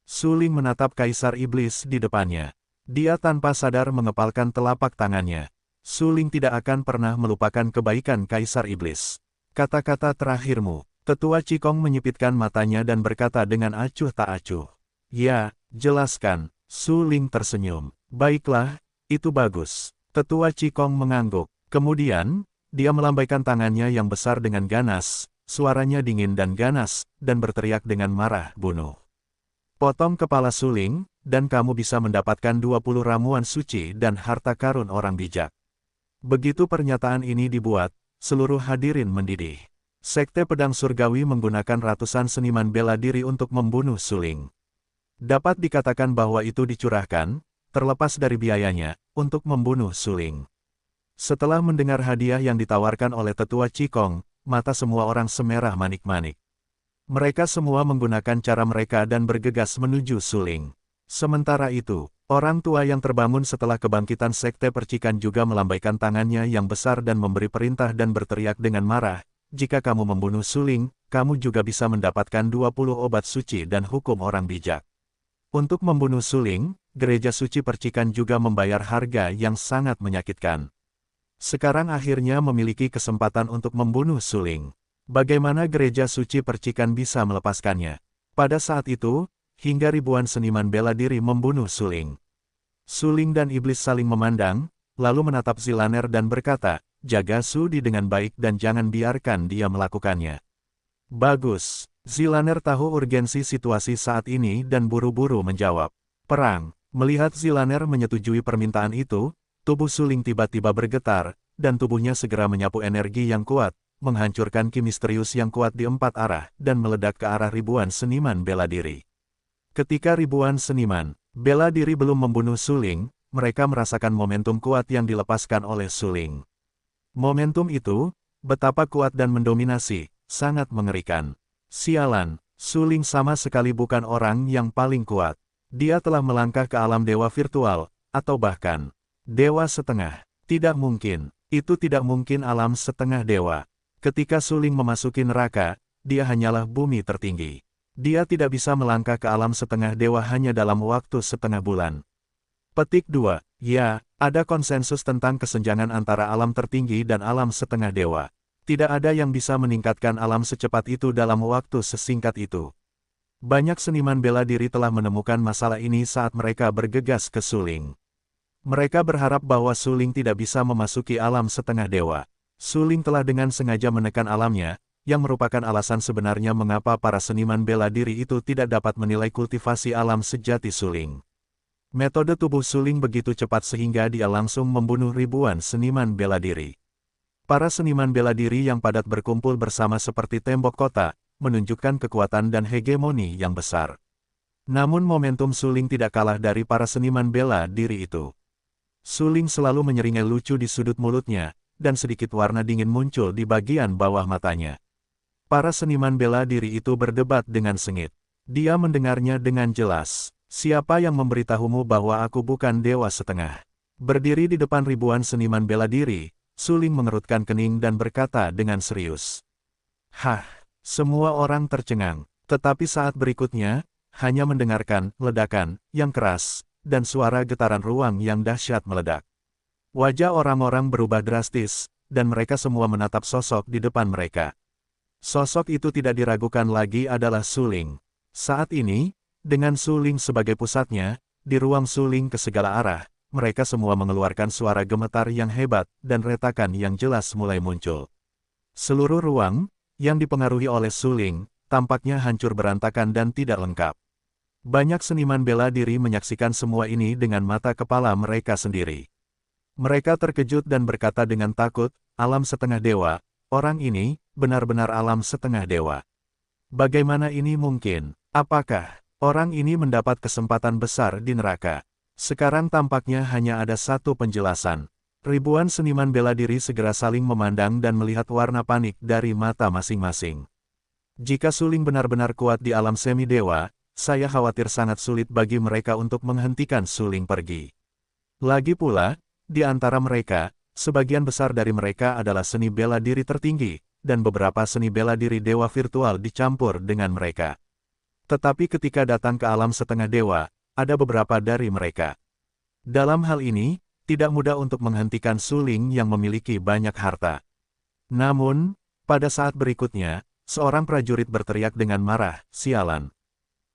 Suling menatap Kaisar Iblis di depannya. Dia tanpa sadar mengepalkan telapak tangannya. Suling tidak akan pernah melupakan kebaikan Kaisar Iblis. Kata-kata terakhirmu. Tetua Cikong menyipitkan matanya dan berkata dengan acuh tak acuh. Ya, jelaskan. Suling tersenyum. Baiklah, itu bagus. Tetua Cikong mengangguk. Kemudian, dia melambaikan tangannya yang besar dengan ganas, suaranya dingin dan ganas, dan berteriak dengan marah, bunuh. Potong kepala Suling, dan kamu bisa mendapatkan 20 ramuan suci dan harta karun orang bijak. Begitu pernyataan ini dibuat, seluruh hadirin mendidih. Sekte Pedang Surgawi menggunakan ratusan seniman bela diri untuk membunuh Suling. Dapat dikatakan bahwa itu dicurahkan, terlepas dari biayanya, untuk membunuh Suling. Setelah mendengar hadiah yang ditawarkan oleh Tetua Cikong, mata semua orang semerah manik-manik. Mereka semua menggunakan cara mereka dan bergegas menuju Suling. Sementara itu, orang tua yang terbangun setelah kebangkitan Sekte Percikan juga melambaikan tangannya yang besar dan memberi perintah dan berteriak dengan marah. Jika kamu membunuh Suling, kamu juga bisa mendapatkan 20 obat suci dan hukum orang bijak. Untuk membunuh Suling, Gereja Suci Percikan juga membayar harga yang sangat menyakitkan. sekarang akhirnya memiliki kesempatan untuk membunuh Suling. Bagaimana gereja suci percikan bisa melepaskannya? Pada saat itu, hingga ribuan seniman bela diri membunuh Suling. Suling dan iblis saling memandang, lalu menatap Zilaner dan berkata, jaga Sudi dengan baik dan jangan biarkan dia melakukannya. Bagus. Zilaner tahu urgensi situasi saat ini dan buru-buru menjawab. Perang. Melihat Zilaner menyetujui permintaan itu, tubuh Suling tiba-tiba bergetar, dan tubuhnya segera menyapu energi yang kuat, menghancurkan ki misterius yang kuat di 4 arah, dan meledak ke arah ribuan seniman bela diri. Ketika ribuan seniman bela diri belum membunuh Suling, mereka merasakan momentum kuat yang dilepaskan oleh Suling. Momentum itu, betapa kuat dan mendominasi, sangat mengerikan. Sialan, Suling sama sekali bukan orang yang paling kuat. Dia telah melangkah ke alam dewa virtual, atau bahkan dewa setengah. Tidak mungkin, itu tidak mungkin alam setengah dewa. Ketika Suling memasuki neraka, dia hanyalah bumi tertinggi. Dia tidak bisa melangkah ke alam setengah dewa hanya dalam waktu setengah bulan. Petik 2. Ya, ada konsensus tentang kesenjangan antara alam tertinggi dan alam setengah dewa. Tidak ada yang bisa meningkatkan alam secepat itu dalam waktu sesingkat itu. Banyak seniman bela diri telah menemukan masalah ini saat mereka bergegas ke Suling. Mereka berharap bahwa Suling tidak bisa memasuki alam setengah dewa. Suling telah dengan sengaja menekan alamnya, yang merupakan alasan sebenarnya mengapa para seniman bela diri itu tidak dapat menilai kultivasi alam sejati Suling. Metode tubuh Suling begitu cepat sehingga dia langsung membunuh ribuan seniman bela diri. Para seniman bela diri yang padat berkumpul bersama seperti tembok kota, menunjukkan kekuatan dan hegemoni yang besar. Namun momentum Suling tidak kalah dari para seniman bela diri itu. Suling selalu menyeringai lucu di sudut mulutnya, dan sedikit warna dingin muncul di bagian bawah matanya. Para seniman bela diri itu berdebat dengan sengit. Dia mendengarnya dengan jelas. Siapa yang memberitahumu bahwa aku bukan dewa setengah? Berdiri di depan ribuan seniman bela diri, Suling mengerutkan kening dan berkata dengan serius. Hah, semua orang tercengang, tetapi saat berikutnya, hanya mendengarkan ledakan yang keras, dan suara getaran ruang yang dahsyat meledak. Wajah orang-orang berubah drastis, dan mereka semua menatap sosok di depan mereka. Sosok itu tidak diragukan lagi adalah Suling. Saat ini, dengan Suling sebagai pusatnya, di ruang Suling ke segala arah, mereka semua mengeluarkan suara gemetar yang hebat, dan retakan yang jelas mulai muncul. Seluruh ruang, yang dipengaruhi oleh Suling, tampaknya hancur berantakan dan tidak lengkap. Banyak seniman bela diri menyaksikan semua ini dengan mata kepala mereka sendiri. Mereka terkejut dan berkata dengan takut, alam setengah dewa, orang ini, benar-benar alam setengah dewa. Bagaimana ini mungkin? Apakah orang ini mendapat kesempatan besar di neraka? Sekarang tampaknya hanya ada satu penjelasan. Ribuan seniman bela diri segera saling memandang dan melihat warna panik dari mata masing-masing. Jika Suling benar-benar kuat di alam semi-dewa, saya khawatir sangat sulit bagi mereka untuk menghentikan Suling pergi. Lagi pula, di antara mereka, sebagian besar dari mereka adalah seni bela diri tertinggi, dan beberapa seni bela diri dewa virtual dicampur dengan mereka. Tetapi ketika datang ke alam setengah dewa, ada beberapa dari mereka. Dalam hal ini, tidak mudah untuk menghentikan Suling yang memiliki banyak harta. Namun, pada saat berikutnya, seorang prajurit berteriak dengan marah, sialan.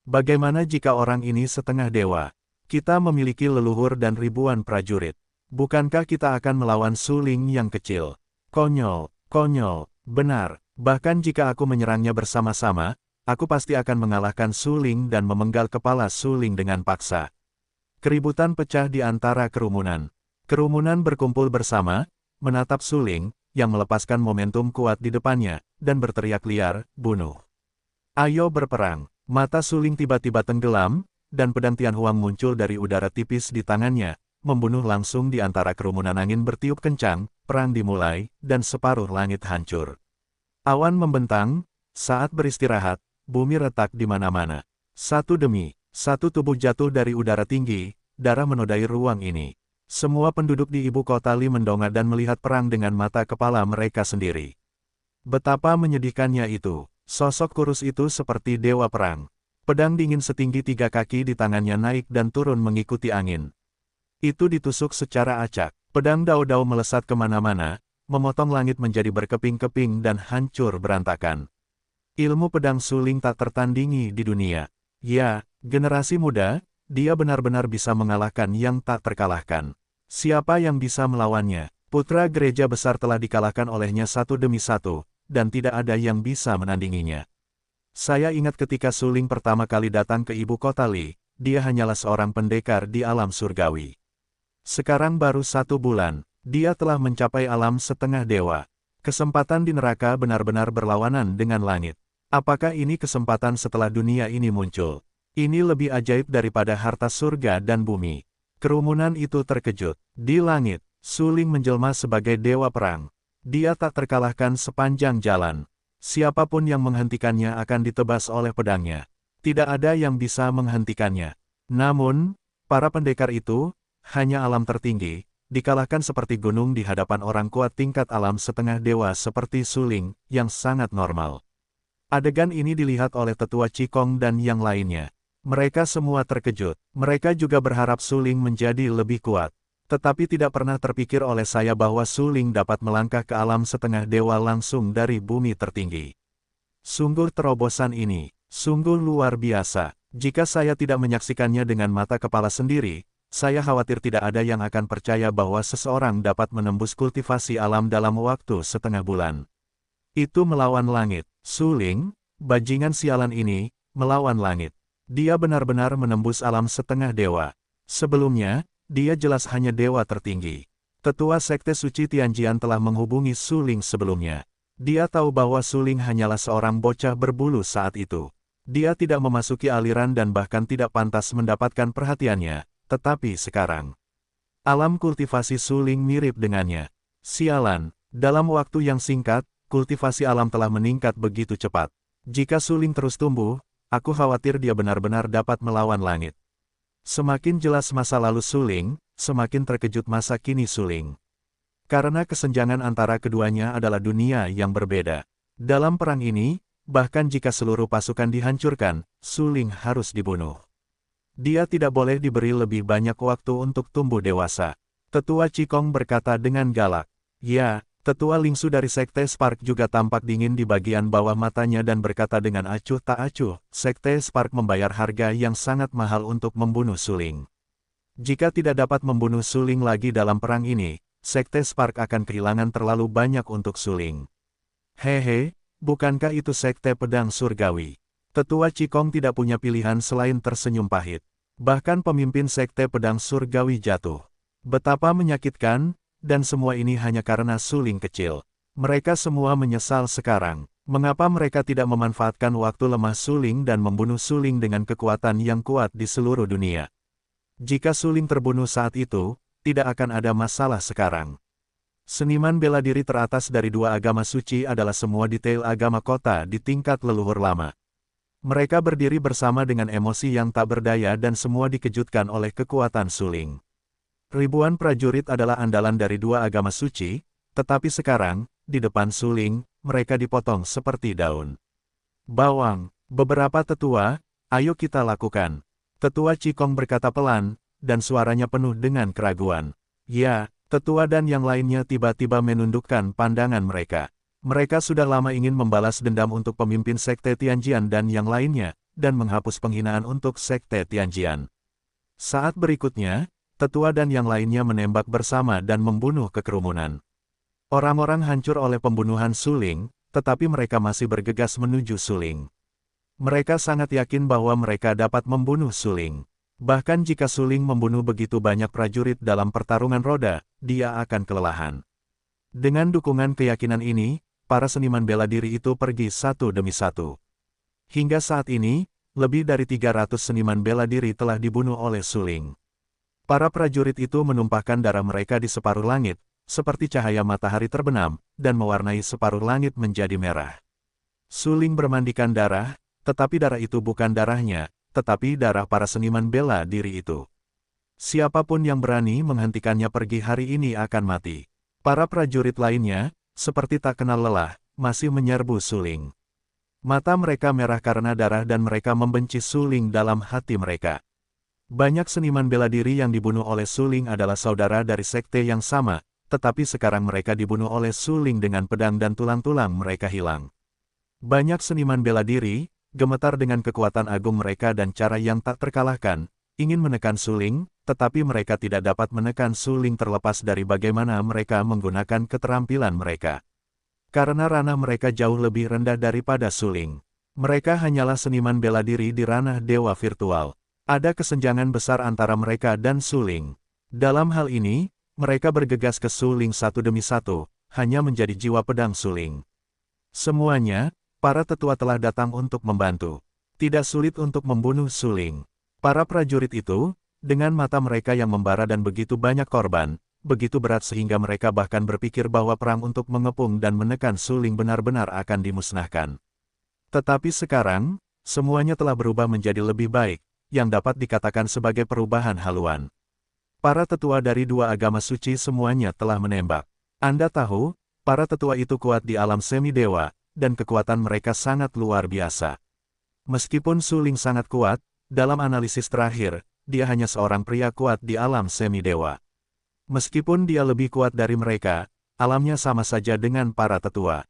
Bagaimana jika orang ini setengah dewa? Kita memiliki leluhur dan ribuan prajurit. Bukankah kita akan melawan Suling yang kecil? Konyol, konyol, benar. Bahkan jika aku menyerangnya bersama-sama, aku pasti akan mengalahkan Suling dan memenggal kepala Suling dengan paksa. Keributan pecah di antara kerumunan. Kerumunan berkumpul bersama, menatap Suling, yang melepaskan momentum kuat di depannya, dan berteriak liar, bunuh. Ayo berperang. Mata Suling tiba-tiba tenggelam, dan pedang Tianhuang muncul dari udara tipis di tangannya, membunuh langsung di antara kerumunan. Angin bertiup kencang, perang dimulai, dan separuh langit hancur. Awan membentang, saat beristirahat, bumi retak di mana-mana. Satu demi satu tubuh jatuh dari udara tinggi, darah menodai ruang ini. Semua penduduk di ibu kota Li mendongak dan melihat perang dengan mata kepala mereka sendiri. Betapa menyedihkannya itu. Sosok kurus itu seperti dewa perang. Pedang dingin setinggi 3 kaki di tangannya naik dan turun mengikuti angin. Itu ditusuk secara acak. Pedang Dao Dao melesat kemana-mana, memotong langit menjadi berkeping-keping dan hancur berantakan. Ilmu pedang suling tak tertandingi di dunia. Ya, generasi muda, dia benar-benar bisa mengalahkan yang tak terkalahkan. Siapa yang bisa melawannya? Putra gereja besar telah dikalahkan olehnya satu demi satu, dan tidak ada yang bisa menandinginya. Saya ingat ketika Suling pertama kali datang ke ibu kota Li, dia hanyalah seorang pendekar di alam surgawi. Sekarang baru 1 bulan, dia telah mencapai alam setengah dewa. Kesempatan di neraka benar-benar berlawanan dengan langit. Apakah ini kesempatan setelah dunia ini muncul? Ini lebih ajaib daripada harta surga dan bumi. Kerumunan itu terkejut. Di langit, Suling menjelma sebagai dewa perang. Dia tak terkalahkan sepanjang jalan. Siapapun yang menghentikannya akan ditebas oleh pedangnya. Tidak ada yang bisa menghentikannya. Namun, para pendekar itu, hanya alam tertinggi, dikalahkan seperti gunung di hadapan orang kuat tingkat alam setengah dewa seperti Suling, yang sangat normal. Adegan ini dilihat oleh tetua Qigong dan yang lainnya. Mereka semua terkejut. Mereka juga berharap Suling menjadi lebih kuat. Tetapi tidak pernah terpikir oleh saya bahwa Suling dapat melangkah ke alam setengah dewa langsung dari bumi tertinggi. Sungguh terobosan ini, sungguh luar biasa. Jika saya tidak menyaksikannya dengan mata kepala sendiri, saya khawatir tidak ada yang akan percaya bahwa seseorang dapat menembus kultivasi alam dalam waktu setengah bulan. Itu melawan langit. Suling, bajingan sialan ini, melawan langit. Dia benar-benar menembus alam setengah dewa. Sebelumnya, dia jelas hanya dewa tertinggi. Tetua Sekte Suci Tianjian telah menghubungi Suling sebelumnya. Dia tahu bahwa Suling hanyalah seorang bocah berbulu saat itu. Dia tidak memasuki aliran dan bahkan tidak pantas mendapatkan perhatiannya. Tetapi sekarang, alam kultivasi Suling mirip dengannya. Sialan, dalam waktu yang singkat, kultivasi alam telah meningkat begitu cepat. Jika Suling terus tumbuh, aku khawatir dia benar-benar dapat melawan langit. Semakin jelas masa lalu Suling, semakin terkejut masa kini Suling. Karena kesenjangan antara keduanya adalah dunia yang berbeda. Dalam perang ini, bahkan jika seluruh pasukan dihancurkan, Suling harus dibunuh. Dia tidak boleh diberi lebih banyak waktu untuk tumbuh dewasa. Tetua Qigong berkata dengan galak. Ya, Tetua Lingsu dari Sekte Spark juga tampak dingin di bagian bawah matanya dan berkata dengan acuh tak acuh, Sekte Spark membayar harga yang sangat mahal untuk membunuh Suling. Jika tidak dapat membunuh Suling lagi dalam perang ini, Sekte Spark akan kehilangan terlalu banyak untuk Suling. Hehe, bukankah itu Sekte Pedang Surgawi? Tetua Qigong tidak punya pilihan selain tersenyum pahit. Bahkan pemimpin Sekte Pedang Surgawi jatuh. Betapa menyakitkan, dan semua ini hanya karena Suling kecil. Mereka semua menyesal sekarang. Mengapa mereka tidak memanfaatkan waktu lemah Suling dan membunuh Suling dengan kekuatan yang kuat di seluruh dunia? Jika Suling terbunuh saat itu, tidak akan ada masalah sekarang. Seniman bela diri teratas dari dua agama suci adalah semua detail agama kota di tingkat leluhur lama. Mereka berdiri bersama dengan emosi yang tak berdaya dan semua dikejutkan oleh kekuatan Suling. Ribuan prajurit adalah andalan dari dua agama suci, tetapi sekarang, di depan Suling, mereka dipotong seperti daun bawang. Beberapa tetua, ayo kita lakukan. Tetua Qigong berkata pelan, dan suaranya penuh dengan keraguan. Ya, tetua dan yang lainnya tiba-tiba menundukkan pandangan mereka. Mereka sudah lama ingin membalas dendam untuk pemimpin Sekte Tianjian dan yang lainnya, dan menghapus penghinaan untuk Sekte Tianjian. Saat berikutnya, tetua dan yang lainnya menembak bersama dan membunuh kekerumunan. Orang-orang hancur oleh pembunuhan Suling, tetapi mereka masih bergegas menuju Suling. Mereka sangat yakin bahwa mereka dapat membunuh Suling. Bahkan jika Suling membunuh begitu banyak prajurit dalam pertarungan roda, dia akan kelelahan. Dengan dukungan keyakinan ini, para seniman bela diri itu pergi satu demi satu. Hingga saat ini, lebih dari 300 seniman bela diri telah dibunuh oleh Suling. Para prajurit itu menumpahkan darah mereka di separuh langit, seperti cahaya matahari terbenam, dan mewarnai separuh langit menjadi merah. Suling bermandikan darah, tetapi darah itu bukan darahnya, tetapi darah para seniman bela diri itu. Siapapun yang berani menghentikannya pergi hari ini akan mati. Para prajurit lainnya, seperti tak kenal lelah, masih menyerbu Suling. Mata mereka merah karena darah dan mereka membenci Suling dalam hati mereka. Banyak seniman bela diri yang dibunuh oleh suling adalah saudara dari sekte yang sama, tetapi sekarang mereka dibunuh oleh suling dengan pedang dan tulang-tulang mereka hilang. Banyak seniman bela diri, gemetar dengan kekuatan agung mereka dan cara yang tak terkalahkan, ingin menekan suling, tetapi mereka tidak dapat menekan suling terlepas dari bagaimana mereka menggunakan keterampilan mereka. Karena ranah mereka jauh lebih rendah daripada suling. Mereka hanyalah seniman bela diri di ranah dewa virtual. Ada kesenjangan besar antara mereka dan suling. Dalam hal ini, mereka bergegas ke suling satu demi satu, hanya menjadi jiwa pedang suling. Semuanya, para tetua telah datang untuk membantu. Tidak sulit untuk membunuh suling. Para prajurit itu, dengan mata mereka yang membara dan begitu banyak korban, begitu berat sehingga mereka bahkan berpikir bahwa perang untuk mengepung dan menekan suling benar-benar akan dimusnahkan. Tetapi sekarang, semuanya telah berubah menjadi lebih baik, yang dapat dikatakan sebagai perubahan haluan. Para tetua dari dua agama suci semuanya telah menembak. Anda tahu, para tetua itu kuat di alam semi-dewa, dan kekuatan mereka sangat luar biasa. Meskipun suling sangat kuat, dalam analisis terakhir, dia hanya seorang pria kuat di alam semi-dewa. Meskipun dia lebih kuat dari mereka, alamnya sama saja dengan para tetua.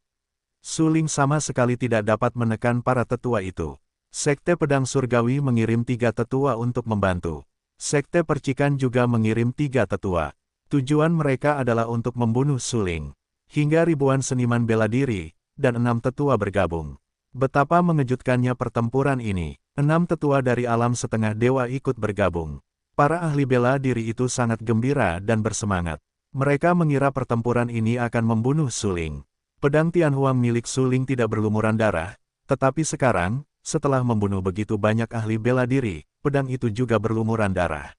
Suling sama sekali tidak dapat menekan para tetua itu. Sekte Pedang Surgawi mengirim 3 tetua untuk membantu. Sekte Percikan juga mengirim 3 tetua. Tujuan mereka adalah untuk membunuh suling. Hingga ribuan seniman bela diri, dan 6 tetua bergabung. Betapa mengejutkannya pertempuran ini. 6 tetua dari alam setengah dewa ikut bergabung. Para ahli bela diri itu sangat gembira dan bersemangat. Mereka mengira pertempuran ini akan membunuh suling. Pedang Tianhuang milik suling tidak berlumuran darah, tetapi sekarang, setelah membunuh begitu banyak ahli bela diri, pedang itu juga berlumuran darah.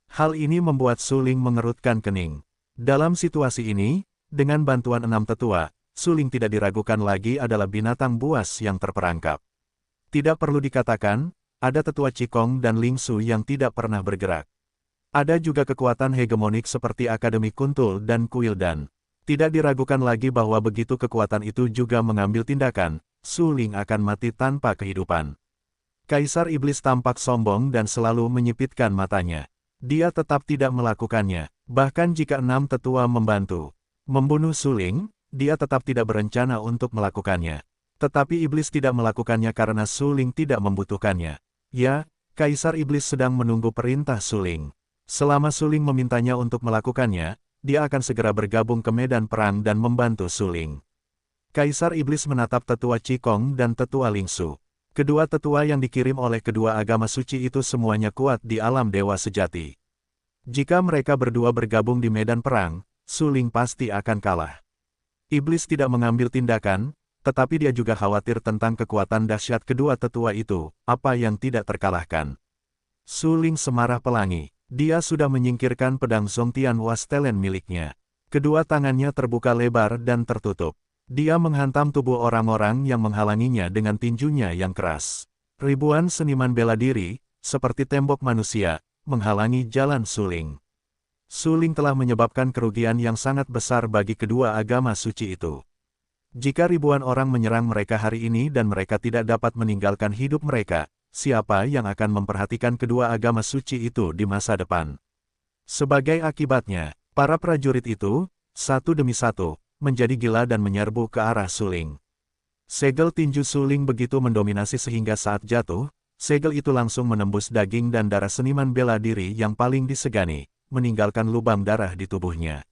Hal ini membuat suling mengerutkan kening. Dalam situasi ini, dengan bantuan 6 tetua, suling tidak diragukan lagi adalah binatang buas yang terperangkap. Tidak perlu dikatakan, ada tetua Qigong dan Lingsu yang tidak pernah bergerak. Ada juga kekuatan hegemonik seperti Akademi Kuntul dan Kuildan. Tidak diragukan lagi bahwa begitu kekuatan itu juga mengambil tindakan, suling akan mati tanpa kehidupan. Kaisar Iblis tampak sombong dan selalu menyipitkan matanya. Dia tetap tidak melakukannya, bahkan jika 6 tetua membantu membunuh suling, dia tetap tidak berencana untuk melakukannya. Tetapi Iblis tidak melakukannya karena suling tidak membutuhkannya. Ya, Kaisar Iblis sedang menunggu perintah suling. Selama suling memintanya untuk melakukannya, dia akan segera bergabung ke medan perang dan membantu suling. Kaisar Iblis menatap tetua Qigong dan tetua Lingsu. Kedua tetua yang dikirim oleh kedua agama suci itu semuanya kuat di alam dewa sejati. Jika mereka berdua bergabung di medan perang, suling pasti akan kalah. Iblis tidak mengambil tindakan, tetapi dia juga khawatir tentang kekuatan dahsyat kedua tetua itu, apa yang tidak terkalahkan. Suling semarah pelangi. Dia sudah menyingkirkan pedang Zongtian Wastelen miliknya. Kedua tangannya terbuka lebar dan tertutup. Dia menghantam tubuh orang-orang yang menghalanginya dengan tinjunya yang keras. Ribuan seniman bela diri, seperti tembok manusia, menghalangi jalan suling. Suling telah menyebabkan kerugian yang sangat besar bagi kedua agama suci itu. Jika ribuan orang menyerang mereka hari ini dan mereka tidak dapat meninggalkan hidup mereka, siapa yang akan memperhatikan kedua agama suci itu di masa depan? Sebagai akibatnya, para prajurit itu, satu demi satu, menjadi gila dan menyerbu ke arah suling. Segel tinju suling begitu mendominasi sehingga saat jatuh, segel itu langsung menembus daging dan darah seniman bela diri yang paling disegani, meninggalkan lubang darah di tubuhnya.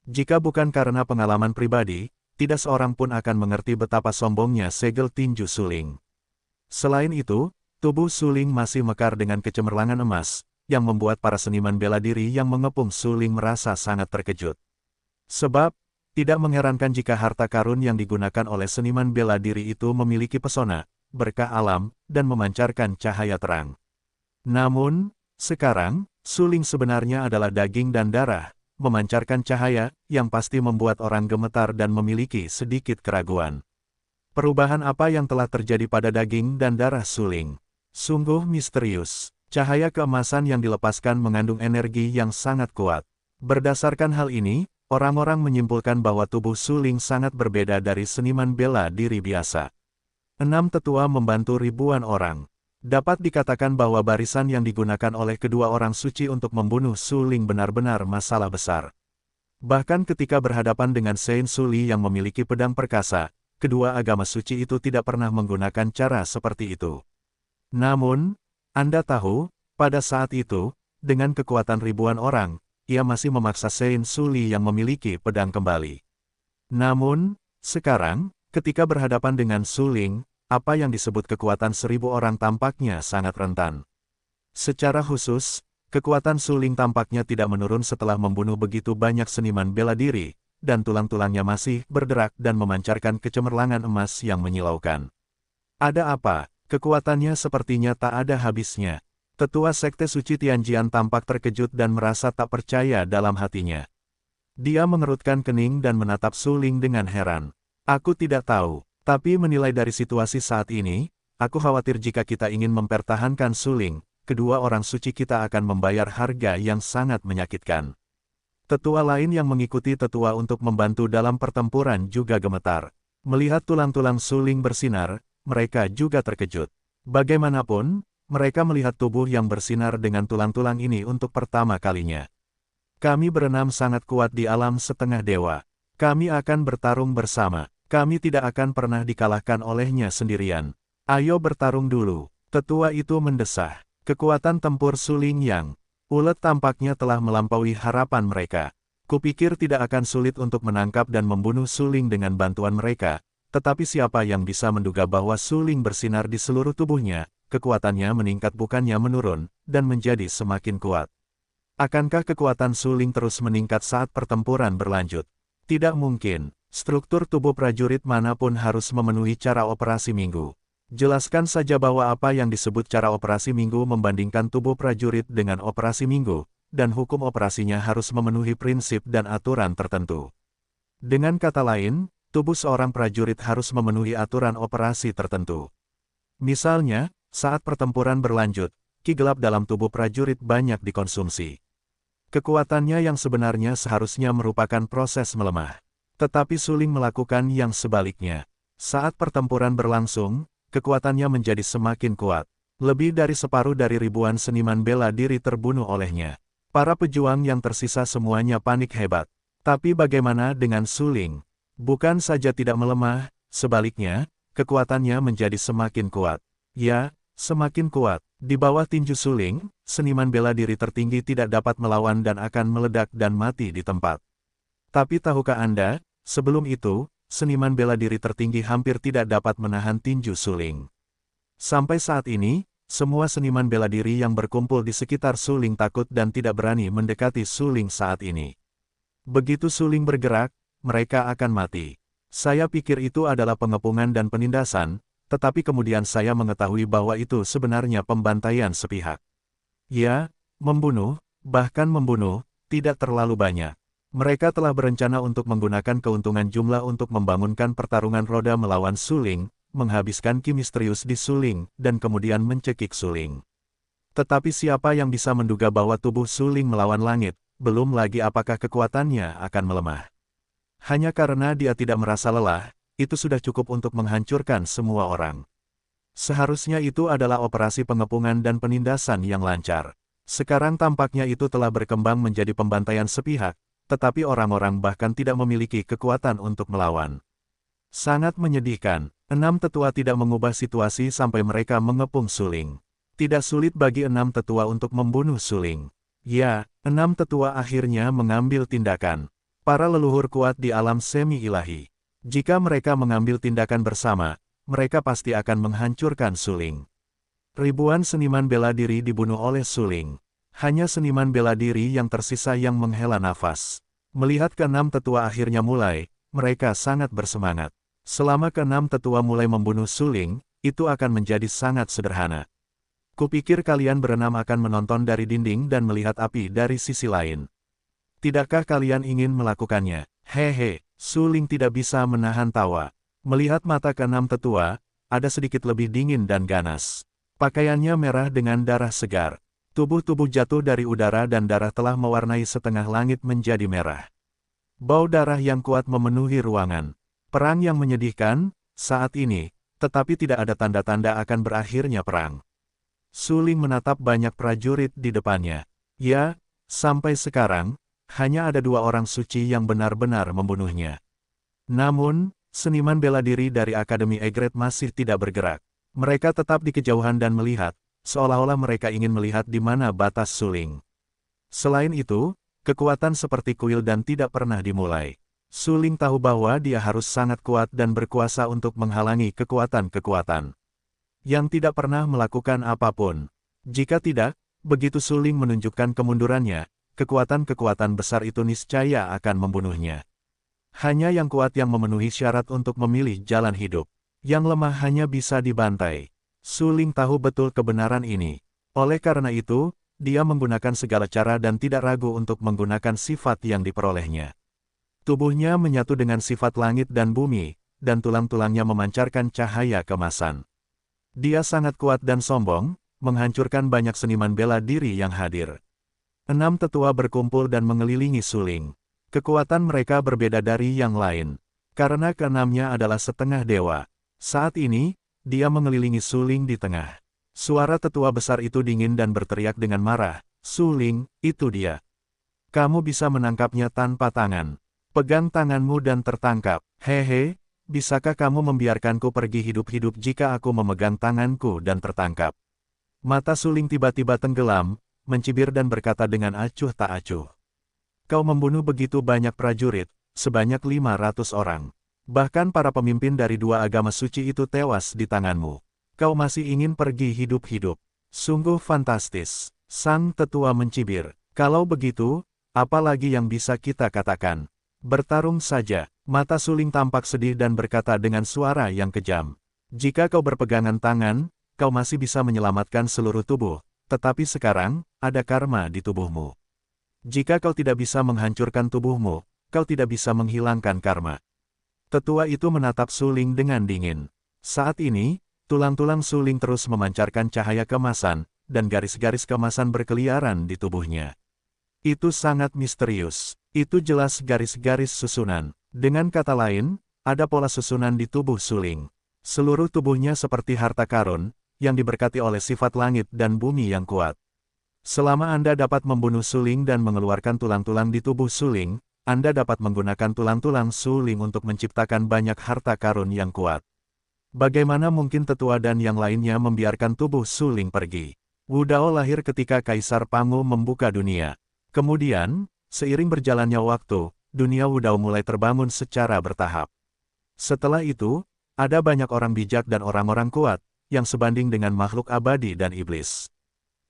Jika bukan karena pengalaman pribadi, tidak seorang pun akan mengerti betapa sombongnya segel tinju suling. Selain itu, tubuh suling masih mekar dengan kecemerlangan emas, yang membuat para seniman bela diri yang mengepung suling merasa sangat terkejut. Sebab, tidak mengherankan jika harta karun yang digunakan oleh seniman bela diri itu memiliki pesona, berkah alam, dan memancarkan cahaya terang. Namun, sekarang, suling sebenarnya adalah daging dan darah, memancarkan cahaya, yang pasti membuat orang gemetar dan memiliki sedikit keraguan. Perubahan apa yang telah terjadi pada daging dan darah suling? Sungguh misterius. Cahaya keemasan yang dilepaskan mengandung energi yang sangat kuat. Berdasarkan hal ini, orang-orang menyimpulkan bahwa tubuh suling sangat berbeda dari seniman bela diri biasa. 6 tetua membantu ribuan orang. Dapat dikatakan bahwa barisan yang digunakan oleh kedua orang suci untuk membunuh Su Ling benar-benar masalah besar. Bahkan ketika berhadapan dengan Saint Su Li yang memiliki pedang perkasa, kedua agama suci itu tidak pernah menggunakan cara seperti itu. Namun, Anda tahu, pada saat itu, dengan kekuatan ribuan orang, ia masih memaksa Saint Su Li yang memiliki pedang kembali. Namun, sekarang, ketika berhadapan dengan Su Ling, apa yang disebut kekuatan 1000 orang tampaknya sangat rentan. Secara khusus, kekuatan Su Ling tampaknya tidak menurun setelah membunuh begitu banyak seniman bela diri, dan tulang-tulangnya masih berderak dan memancarkan kecemerlangan emas yang menyilaukan. Ada apa? Kekuatannya sepertinya tak ada habisnya. Tetua Sekte Suci Tianjian tampak terkejut dan merasa tak percaya dalam hatinya. Dia mengerutkan kening dan menatap Su Ling dengan heran. Aku tidak tahu, tapi menilai dari situasi saat ini, aku khawatir jika kita ingin mempertahankan Su Ling, kedua orang suci kita akan membayar harga yang sangat menyakitkan. Tetua lain yang mengikuti tetua untuk membantu dalam pertempuran juga gemetar. Melihat tulang-tulang Su Ling bersinar, mereka juga terkejut. Bagaimanapun, mereka melihat tubuh yang bersinar dengan tulang-tulang ini untuk pertama kalinya. Kami berenam sangat kuat di alam setengah dewa. Kami akan bertarung bersama. Kami tidak akan pernah dikalahkan olehnya sendirian. Ayo bertarung dulu. Tetua itu mendesah. Kekuatan tempur Su Ling yang ulet tampaknya telah melampaui harapan mereka. Kupikir tidak akan sulit untuk menangkap dan membunuh Su Ling dengan bantuan mereka, tetapi siapa yang bisa menduga bahwa Su Ling bersinar di seluruh tubuhnya, kekuatannya meningkat bukannya menurun, dan menjadi semakin kuat. Akankah kekuatan Su Ling terus meningkat saat pertempuran berlanjut? Tidak mungkin. Struktur tubuh prajurit manapun harus memenuhi cara operasi minggu. Jelaskan saja bahwa apa yang disebut cara operasi minggu membandingkan tubuh prajurit dengan operasi minggu, dan hukum operasinya harus memenuhi prinsip dan aturan tertentu. Dengan kata lain, tubuh seorang prajurit harus memenuhi aturan operasi tertentu. Misalnya, saat pertempuran berlanjut, ki gelap dalam tubuh prajurit banyak dikonsumsi. Kekuatannya yang sebenarnya seharusnya merupakan proses melemah. Tetapi Su Ling melakukan yang sebaliknya. Saat pertempuran berlangsung, kekuatannya menjadi semakin kuat. Lebih dari separuh dari ribuan seniman bela diri terbunuh olehnya. Para pejuang yang tersisa semuanya panik hebat. Tapi bagaimana dengan Su Ling? Bukan saja tidak melemah, sebaliknya, kekuatannya menjadi semakin kuat. Ya, semakin kuat. Di bawah tinju Su Ling, seniman bela diri tertinggi tidak dapat melawan dan akan meledak dan mati di tempat. Tapi tahukah Anda, sebelum itu, seniman bela diri tertinggi hampir tidak dapat menahan tinju Su Ling. Sampai saat ini, semua seniman bela diri yang berkumpul di sekitar Su Ling takut dan tidak berani mendekati Su Ling saat ini. Begitu Su Ling bergerak, mereka akan mati. Saya pikir itu adalah pengepungan dan penindasan, tetapi kemudian saya mengetahui bahwa itu sebenarnya pembantaian sepihak. Ya, membunuh, bahkan membunuh, tidak terlalu banyak. Mereka telah berencana untuk menggunakan keuntungan jumlah untuk membangunkan pertarungan roda melawan Su Ling, menghabiskan ki misterius di Su Ling, dan kemudian mencekik Su Ling. Tetapi siapa yang bisa menduga bahwa tubuh Su Ling melawan langit, belum lagi apakah kekuatannya akan melemah. Hanya karena dia tidak merasa lelah, itu sudah cukup untuk menghancurkan semua orang. Seharusnya itu adalah operasi pengepungan dan penindasan yang lancar. Sekarang tampaknya itu telah berkembang menjadi pembantaian sepihak, tetapi orang-orang bahkan tidak memiliki kekuatan untuk melawan. Sangat menyedihkan, 6 tetua tidak mengubah situasi sampai mereka mengepung Su Ling. Tidak sulit bagi 6 tetua untuk membunuh Su Ling. Ya, 6 tetua akhirnya mengambil tindakan. Para leluhur kuat di alam semi-ilahi. Jika mereka mengambil tindakan bersama, mereka pasti akan menghancurkan Su Ling. Ribuan seniman bela diri dibunuh oleh Su Ling. Hanya seniman bela diri yang tersisa yang menghela nafas. Melihat ke-6 tetua akhirnya mulai, mereka sangat bersemangat. Selama ke-6 tetua mulai membunuh Su Ling, itu akan menjadi sangat sederhana. Kupikir kalian berenam akan menonton dari dinding dan melihat api dari sisi lain. Tidakkah kalian ingin melakukannya? Hehe, Su Ling tidak bisa menahan tawa. Melihat mata ke-6 tetua, ada sedikit lebih dingin dan ganas. Pakaiannya merah dengan darah segar. Tubuh-tubuh jatuh dari udara dan darah telah mewarnai setengah langit menjadi merah. Bau darah yang kuat memenuhi ruangan. Perang yang menyedihkan, saat ini, tetapi tidak ada tanda-tanda akan berakhirnya perang. Suling menatap banyak prajurit di depannya. Ya, sampai sekarang, hanya ada 2 orang suci yang benar-benar membunuhnya. Namun, seniman bela diri dari Akademi Egret masih tidak bergerak. Mereka tetap di kejauhan dan melihat, seolah-olah mereka ingin melihat di mana batas Suling. Selain itu, kekuatan seperti kuil dan tidak pernah dimulai. Suling tahu bahwa dia harus sangat kuat dan berkuasa untuk menghalangi kekuatan-kekuatan yang tidak pernah melakukan apapun. Jika tidak, begitu Suling menunjukkan kemundurannya, kekuatan-kekuatan besar itu niscaya akan membunuhnya. Hanya yang kuat yang memenuhi syarat untuk memilih jalan hidup. Yang lemah hanya bisa dibantai. Suling tahu betul kebenaran ini. Oleh karena itu, dia menggunakan segala cara dan tidak ragu untuk menggunakan sifat yang diperolehnya. Tubuhnya menyatu dengan sifat langit dan bumi, dan tulang-tulangnya memancarkan cahaya kemasan. Dia sangat kuat dan sombong, menghancurkan banyak seniman bela diri yang hadir. 6 tetua berkumpul dan mengelilingi Suling. Kekuatan mereka berbeda dari yang lain, karena keenamnya adalah setengah dewa. Saat ini, dia mengelilingi Suling di tengah. Suara tetua besar itu dingin dan berteriak dengan marah, "Suling, itu dia. Kamu bisa menangkapnya tanpa tangan. Pegang tanganmu dan tertangkap. Hehe, bisakah kamu membiarkanku pergi hidup-hidup jika aku memegang tanganku dan tertangkap?" Mata Suling tiba-tiba tenggelam, mencibir dan berkata dengan acuh tak acuh. "Kau membunuh begitu banyak prajurit, sebanyak 500 orang. Bahkan para pemimpin dari 2 agama suci itu tewas di tanganmu. Kau masih ingin pergi hidup-hidup. Sungguh fantastis." Sang tetua mencibir. "Kalau begitu, apa lagi yang bisa kita katakan? Bertarung saja." Mata Suling tampak sedih dan berkata dengan suara yang kejam. "Jika kau berpegangan tangan, kau masih bisa menyelamatkan seluruh tubuh, tetapi sekarang, ada karma di tubuhmu. Jika kau tidak bisa menghancurkan tubuhmu, kau tidak bisa menghilangkan karma." Tetua itu menatap Suling dengan dingin. Saat ini, tulang-tulang Suling terus memancarkan cahaya kemasan, dan garis-garis kemasan berkeliaran di tubuhnya. Itu sangat misterius. Itu jelas garis-garis susunan. Dengan kata lain, ada pola susunan di tubuh Suling. Seluruh tubuhnya seperti harta karun, yang diberkati oleh sifat langit dan bumi yang kuat. Selama Anda dapat membunuh Suling dan mengeluarkan tulang-tulang di tubuh Suling, Anda dapat menggunakan tulang-tulang Suling untuk menciptakan banyak harta karun yang kuat. Bagaimana mungkin tetua dan yang lainnya membiarkan tubuh Suling pergi? Wu Dao lahir ketika Kaisar Pangu membuka dunia. Kemudian, seiring berjalannya waktu, dunia Wu Dao mulai terbangun secara bertahap. Setelah itu, ada banyak orang bijak dan orang-orang kuat, yang sebanding dengan makhluk abadi dan iblis.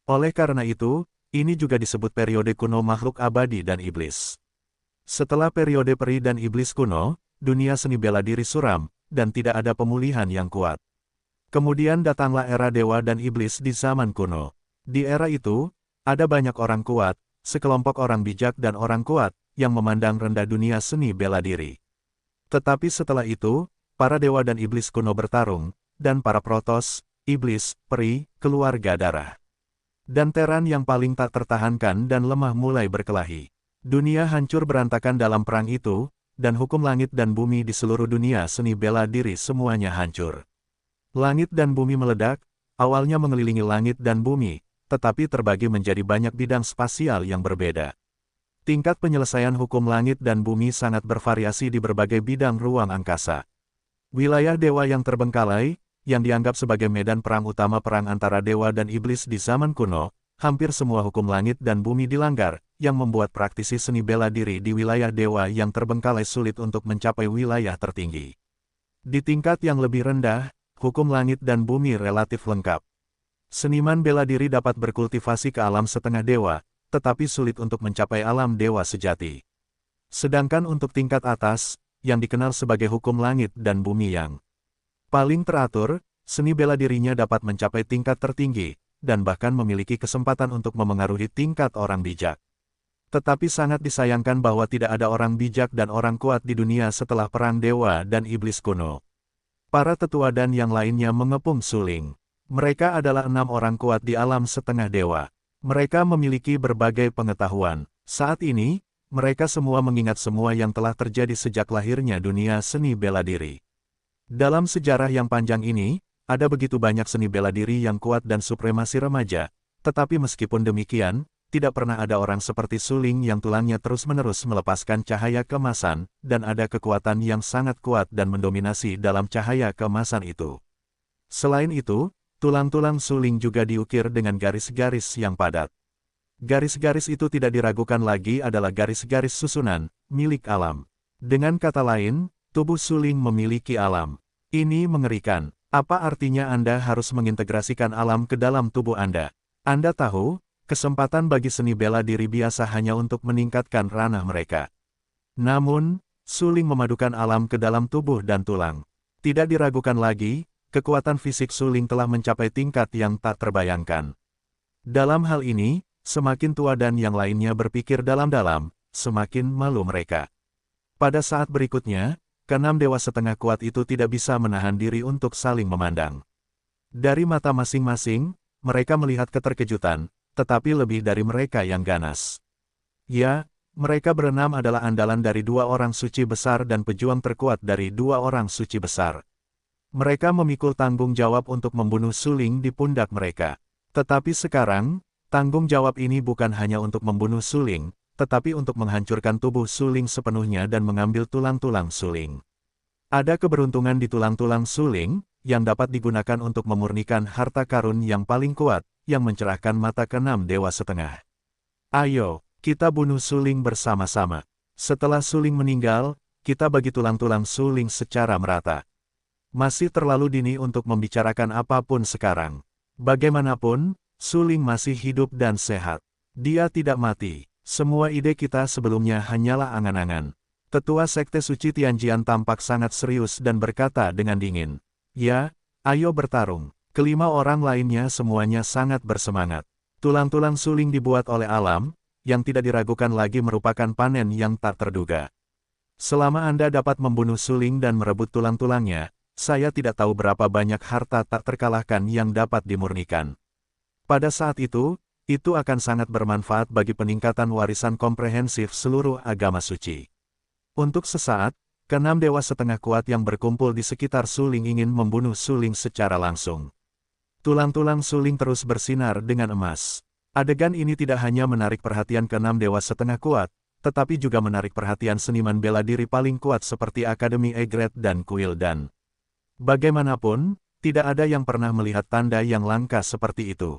Oleh karena itu, ini juga disebut periode kuno makhluk abadi dan iblis. Setelah periode peri dan iblis kuno, dunia seni bela diri suram, dan tidak ada pemulihan yang kuat. Kemudian datanglah era dewa dan iblis di zaman kuno. Di era itu, ada banyak orang kuat, sekelompok orang bijak dan orang kuat, yang memandang rendah dunia seni bela diri. Tetapi setelah itu, para dewa dan iblis kuno bertarung, dan para protos, iblis, peri, keluarga darah, dan teran yang paling tak tertahankan dan lemah mulai berkelahi. Dunia hancur berantakan dalam perang itu, dan hukum langit dan bumi di seluruh dunia seni bela diri semuanya hancur. Langit dan bumi meledak, awalnya mengelilingi langit dan bumi, tetapi terbagi menjadi banyak bidang spasial yang berbeda. Tingkat penyelesaian hukum langit dan bumi sangat bervariasi di berbagai bidang ruang angkasa. Wilayah dewa yang terbengkalai, yang dianggap sebagai medan perang utama perang antara dewa dan iblis di zaman kuno, hampir semua hukum langit dan bumi dilanggar, yang membuat praktisi seni bela diri di wilayah dewa yang terbengkalai sulit untuk mencapai wilayah tertinggi. Di tingkat yang lebih rendah, hukum langit dan bumi relatif lengkap. Seniman bela diri dapat berkultivasi ke alam setengah dewa, tetapi sulit untuk mencapai alam dewa sejati. Sedangkan untuk tingkat atas, yang dikenal sebagai hukum langit dan bumi yang paling teratur, seni bela dirinya dapat mencapai tingkat tertinggi, dan bahkan memiliki kesempatan untuk memengaruhi tingkat orang bijak. Tetapi sangat disayangkan bahwa tidak ada orang bijak dan orang kuat di dunia setelah perang dewa dan iblis kuno. Para tetua dan yang lainnya mengepung Suling. Mereka adalah 6 orang kuat di alam setengah dewa. Mereka memiliki berbagai pengetahuan. Saat ini, mereka semua mengingat semua yang telah terjadi sejak lahirnya dunia seni bela diri. Dalam sejarah yang panjang ini, ada begitu banyak seni bela diri yang kuat dan supremasi remaja, tetapi meskipun demikian, tidak pernah ada orang seperti Su Ling yang tulangnya terus-menerus melepaskan cahaya keemasan, dan ada kekuatan yang sangat kuat dan mendominasi dalam cahaya keemasan itu. Selain itu, tulang-tulang Su Ling juga diukir dengan garis-garis yang padat. Garis-garis itu tidak diragukan lagi adalah garis-garis susunan, milik alam. Dengan kata lain, tubuh Su Ling memiliki alam. Ini mengerikan. Apa artinya Anda harus mengintegrasikan alam ke dalam tubuh Anda? Anda tahu, kesempatan bagi seni bela diri biasa hanya untuk meningkatkan ranah mereka. Namun, Su Ling memadukan alam ke dalam tubuh dan tulang. Tidak diragukan lagi, kekuatan fisik Su Ling telah mencapai tingkat yang tak terbayangkan. Dalam hal ini, semakin tua dan yang lainnya berpikir dalam-dalam, semakin malu mereka. Pada saat berikutnya, keenam dewa setengah kuat itu tidak bisa menahan diri untuk saling memandang. Dari mata masing-masing, mereka melihat keterkejutan, tetapi lebih dari mereka yang ganas. Ya, mereka berenam adalah andalan dari dua orang suci besar dan pejuang terkuat dari dua orang suci besar. Mereka memikul tanggung jawab untuk membunuh Su Ling di pundak mereka. Tetapi sekarang, tanggung jawab ini bukan hanya untuk membunuh Su Ling, tetapi untuk menghancurkan tubuh Su Ling sepenuhnya dan mengambil tulang-tulang Su Ling. Ada keberuntungan di tulang-tulang Su Ling, yang dapat digunakan untuk memurnikan harta karun yang paling kuat, yang mencerahkan mata keenam dewa setengah. Ayo, kita bunuh Su Ling bersama-sama. Setelah Su Ling meninggal, kita bagi tulang-tulang Su Ling secara merata. Masih terlalu dini untuk membicarakan apapun sekarang. Bagaimanapun, Su Ling masih hidup dan sehat. Dia tidak mati. Semua ide kita sebelumnya hanyalah angan-angan. Tetua Sekte Suci Tianjian tampak sangat serius dan berkata dengan dingin. Ya, ayo bertarung. Kelima orang lainnya semuanya sangat bersemangat. Tulang-tulang Su Ling dibuat oleh alam, yang tidak diragukan lagi merupakan panen yang tak terduga. Selama Anda dapat membunuh Su Ling dan merebut tulang-tulangnya, saya tidak tahu berapa banyak harta tak terkalahkan yang dapat dimurnikan. Pada saat itu akan sangat bermanfaat bagi peningkatan warisan komprehensif seluruh agama suci. Untuk sesaat, keenam dewa setengah kuat yang berkumpul di sekitar Su Ling ingin membunuh Su Ling secara langsung. Tulang-tulang Su Ling terus bersinar dengan emas. Adegan ini tidak hanya menarik perhatian keenam dewa setengah kuat, tetapi juga menarik perhatian seniman bela diri paling kuat seperti Akademi Egret dan Kuil Dan. Bagaimanapun, tidak ada yang pernah melihat tanda yang langka seperti itu.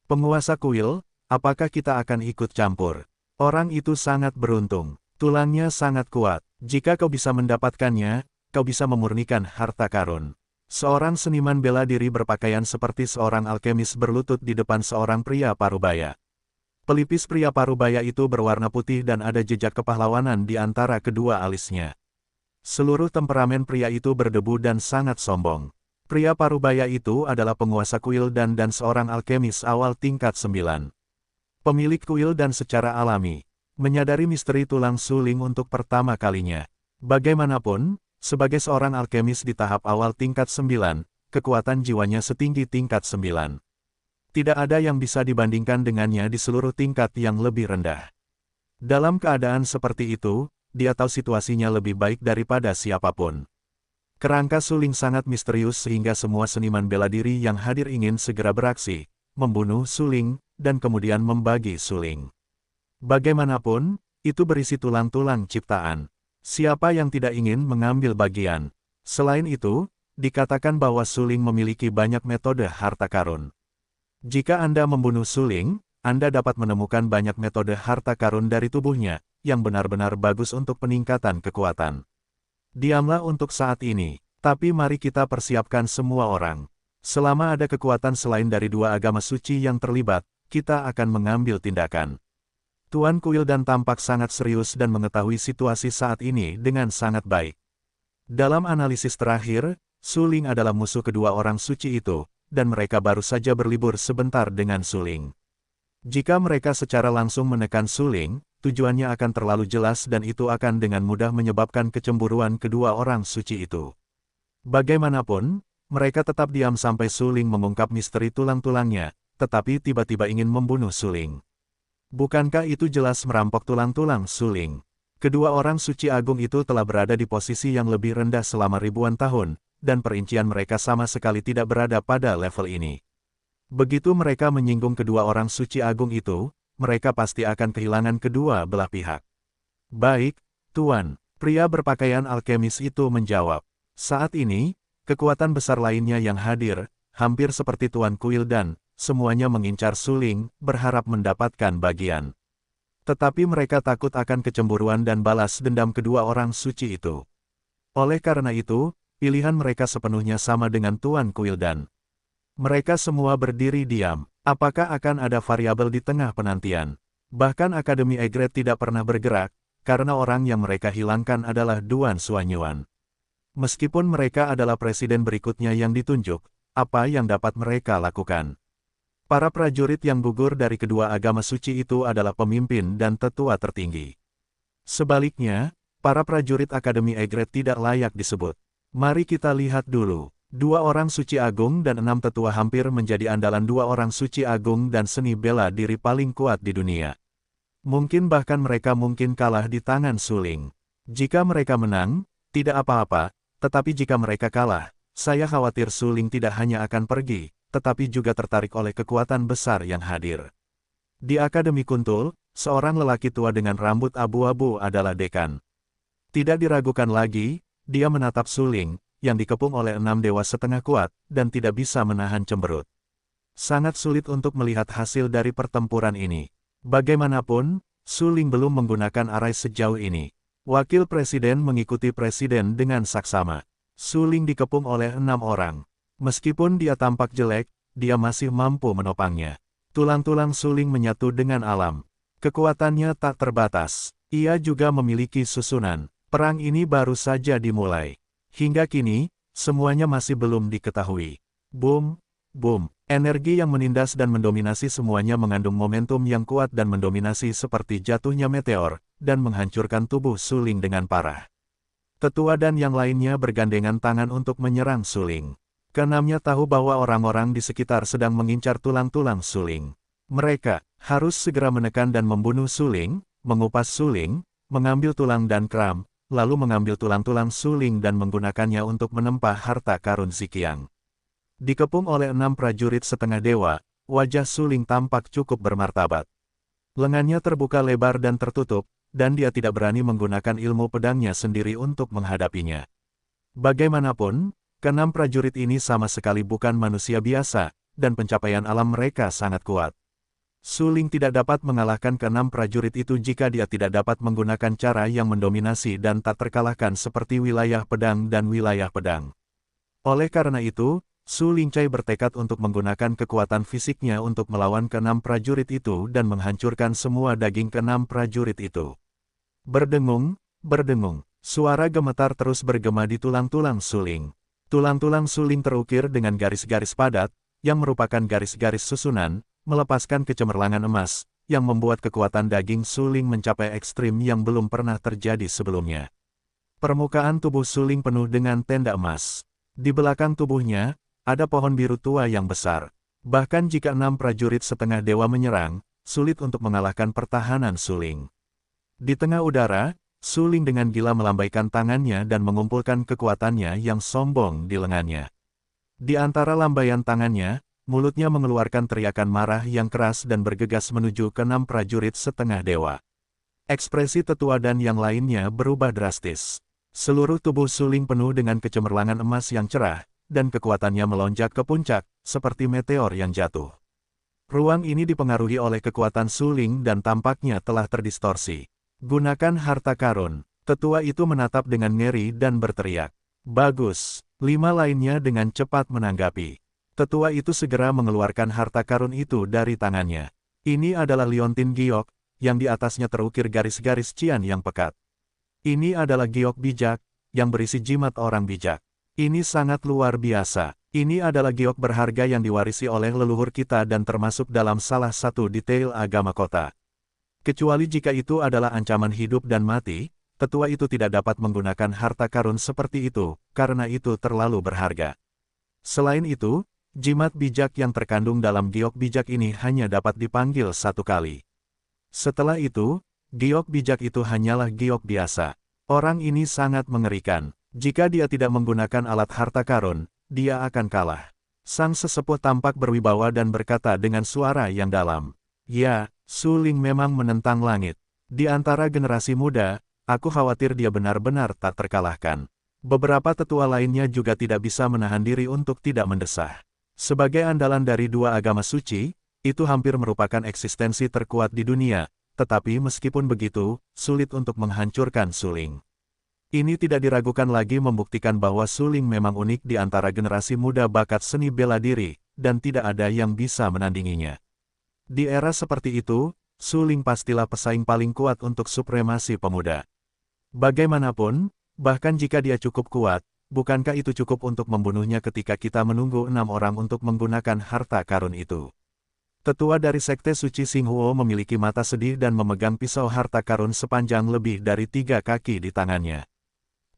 Penguasa kuil, apakah kita akan ikut campur? Orang itu sangat beruntung. Tulangnya sangat kuat. Jika kau bisa mendapatkannya, kau bisa memurnikan harta karun. Seorang seniman bela diri berpakaian seperti seorang alkemis berlutut di depan seorang pria parubaya. Pelipis pria parubaya itu berwarna putih dan ada jejak kepahlawanan di antara kedua alisnya. Seluruh temperamen pria itu berdebu dan sangat sombong. Pria parubaya itu adalah penguasa kuil dan seorang alkemis awal tingkat 9. Pemilik kuil dan secara alami, menyadari misteri tulang Su Ling untuk pertama kalinya. Bagaimanapun, sebagai seorang alkemis di tahap awal tingkat 9, kekuatan jiwanya setinggi tingkat 9. Tidak ada yang bisa dibandingkan dengannya di seluruh tingkat yang lebih rendah. Dalam keadaan seperti itu, dia tahu situasinya lebih baik daripada siapapun. Kerangka Su Ling sangat misterius sehingga semua seniman bela diri yang hadir ingin segera beraksi, membunuh Su Ling, dan kemudian membagi Su Ling. Bagaimanapun, itu berisi tulang-tulang ciptaan. Siapa yang tidak ingin mengambil bagian? Selain itu, dikatakan bahwa Su Ling memiliki banyak metode harta karun. Jika Anda membunuh Su Ling, Anda dapat menemukan banyak metode harta karun dari tubuhnya, yang benar-benar bagus untuk peningkatan kekuatan. Diamlah untuk saat ini, tapi mari kita persiapkan semua orang. Selama ada kekuatan selain dari dua agama suci yang terlibat, kita akan mengambil tindakan. Tuan Kuil Dan tampak sangat serius dan mengetahui situasi saat ini dengan sangat baik. Dalam analisis terakhir, Su Ling adalah musuh kedua orang suci itu, dan mereka baru saja berlibur sebentar dengan Su Ling. Jika mereka secara langsung menekan Su Ling, tujuannya akan terlalu jelas dan itu akan dengan mudah menyebabkan kecemburuan kedua orang suci itu. Bagaimanapun, mereka tetap diam sampai Su Ling mengungkap misteri tulang-tulangnya, tetapi tiba-tiba ingin membunuh Su Ling. Bukankah itu jelas merampok tulang-tulang Su Ling? Kedua orang suci agung itu telah berada di posisi yang lebih rendah selama ribuan tahun, dan perincian mereka sama sekali tidak berada pada level ini. Begitu mereka menyinggung kedua orang suci agung itu, mereka pasti akan kehilangan kedua belah pihak. Baik, Tuan, pria berpakaian alkemis itu menjawab. Saat ini, kekuatan besar lainnya yang hadir, hampir seperti Tuan Kuil dan semuanya mengincar suling, berharap mendapatkan bagian. Tetapi mereka takut akan kecemburuan dan balas dendam kedua orang suci itu. Oleh karena itu, pilihan mereka sepenuhnya sama dengan Tuan Kuil dan mereka semua berdiri diam. Apakah akan ada variabel di tengah penantian? Bahkan Akademi Egret tidak pernah bergerak, karena orang yang mereka hilangkan adalah Duan Suanyuan. Meskipun mereka adalah presiden berikutnya yang ditunjuk, apa yang dapat mereka lakukan? Para prajurit yang gugur dari kedua agama suci itu adalah pemimpin dan tetua tertinggi. Sebaliknya, para prajurit Akademi Egret tidak layak disebut. Mari kita lihat dulu. 2 orang suci agung dan 6 tetua hampir menjadi andalan 2 orang suci agung dan seni bela diri paling kuat di dunia. Mungkin bahkan mereka mungkin kalah di tangan suling. Jika mereka menang, tidak apa-apa, tetapi jika mereka kalah, saya khawatir suling tidak hanya akan pergi, tetapi juga tertarik oleh kekuatan besar yang hadir. Di Akademi Kuntul, seorang lelaki tua dengan rambut abu-abu adalah dekan. Tidak diragukan lagi, dia menatap suling, yang dikepung oleh 6 dewa setengah kuat, dan tidak bisa menahan cemberut. Sangat sulit untuk melihat hasil dari pertempuran ini. Bagaimanapun, suling belum menggunakan arai sejauh ini. Wakil presiden mengikuti presiden dengan saksama. Suling dikepung oleh 6 orang. Meskipun dia tampak jelek, dia masih mampu menopangnya. Tulang-tulang suling menyatu dengan alam. Kekuatannya tak terbatas. Ia juga memiliki susunan. Perang ini baru saja dimulai. Hingga kini, semuanya masih belum diketahui. Boom, boom. Energi yang menindas dan mendominasi semuanya mengandung momentum yang kuat dan mendominasi seperti jatuhnya meteor, dan menghancurkan tubuh suling dengan parah. Tetua dan yang lainnya bergandengan tangan untuk menyerang suling. Keenamnya tahu bahwa orang-orang di sekitar sedang mengincar tulang-tulang suling. Mereka harus segera menekan dan membunuh suling, mengupas suling, mengambil tulang dan kram, lalu mengambil tulang-tulang suling dan menggunakannya untuk menempah harta karun Ziqiang. Dikepung oleh 6 prajurit setengah dewa, wajah suling tampak cukup bermartabat. Lengannya terbuka lebar dan tertutup, dan dia tidak berani menggunakan ilmu pedangnya sendiri untuk menghadapinya. Bagaimanapun, ke-6 prajurit ini sama sekali bukan manusia biasa, dan pencapaian alam mereka sangat kuat. Suling tidak dapat mengalahkan ke-6 prajurit itu jika dia tidak dapat menggunakan cara yang mendominasi dan tak terkalahkan seperti wilayah pedang dan wilayah pedang. Oleh karena itu, Su Lingcai bertekad untuk menggunakan kekuatan fisiknya untuk melawan ke-6 prajurit itu dan menghancurkan semua daging ke-6 prajurit itu. Berdengung, berdengung, suara gemetar terus bergema di tulang-tulang suling. Tulang-tulang suling terukir dengan garis-garis padat, yang merupakan garis-garis susunan, melepaskan kecemerlangan emas, yang membuat kekuatan daging suling mencapai ekstrim yang belum pernah terjadi sebelumnya. Permukaan tubuh suling penuh dengan tenda emas. Di belakang tubuhnya, ada pohon biru tua yang besar. Bahkan jika 6 prajurit setengah dewa menyerang, sulit untuk mengalahkan pertahanan suling. Di tengah udara, suling dengan gila melambaikan tangannya dan mengumpulkan kekuatannya yang sombong di lengannya. Di antara lambaian tangannya, mulutnya mengeluarkan teriakan marah yang keras dan bergegas menuju ke 6 prajurit setengah dewa. Ekspresi tetua dan yang lainnya berubah drastis. Seluruh tubuh suling penuh dengan kecemerlangan emas yang cerah, dan kekuatannya melonjak ke puncak, seperti meteor yang jatuh. Ruang ini dipengaruhi oleh kekuatan suling dan tampaknya telah terdistorsi. Gunakan harta karun. Tetua itu menatap dengan ngeri dan berteriak. Bagus. 5 lainnya dengan cepat menanggapi. Tetua itu segera mengeluarkan harta karun itu dari tangannya. Ini adalah liontin giok, yang di atasnya terukir garis-garis cian yang pekat. Ini adalah giok bijak, yang berisi jimat orang bijak. Ini sangat luar biasa. Ini adalah giok berharga yang diwarisi oleh leluhur kita dan termasuk dalam salah satu detail agama kota. Kecuali jika itu adalah ancaman hidup dan mati, tetua itu tidak dapat menggunakan harta karun seperti itu, karena itu terlalu berharga. Selain itu, jimat bijak yang terkandung dalam giok bijak ini hanya dapat dipanggil 1 kali. Setelah itu, giok bijak itu hanyalah giok biasa. Orang ini sangat mengerikan. Jika dia tidak menggunakan alat harta karun, dia akan kalah. Sang sesepuh tampak berwibawa dan berkata dengan suara yang dalam. Ya, Su Ling memang menentang langit. Di antara generasi muda, aku khawatir dia benar-benar tak terkalahkan. Beberapa tetua lainnya juga tidak bisa menahan diri untuk tidak mendesah. Sebagai andalan dari dua agama suci, itu hampir merupakan eksistensi terkuat di dunia, tetapi meskipun begitu, sulit untuk menghancurkan Su Ling. Ini tidak diragukan lagi membuktikan bahwa Su Ling memang unik di antara generasi muda bakat seni bela diri, dan tidak ada yang bisa menandinginya. Di era seperti itu, Su Ling pastilah pesaing paling kuat untuk supremasi pemuda. Bagaimanapun, bahkan jika dia cukup kuat, bukankah itu cukup untuk membunuhnya ketika kita menunggu 6 orang untuk menggunakan harta karun itu? Tetua dari Sekte Suci Xinghuo memiliki mata sedih dan memegang pisau harta karun sepanjang lebih dari 3 kaki di tangannya.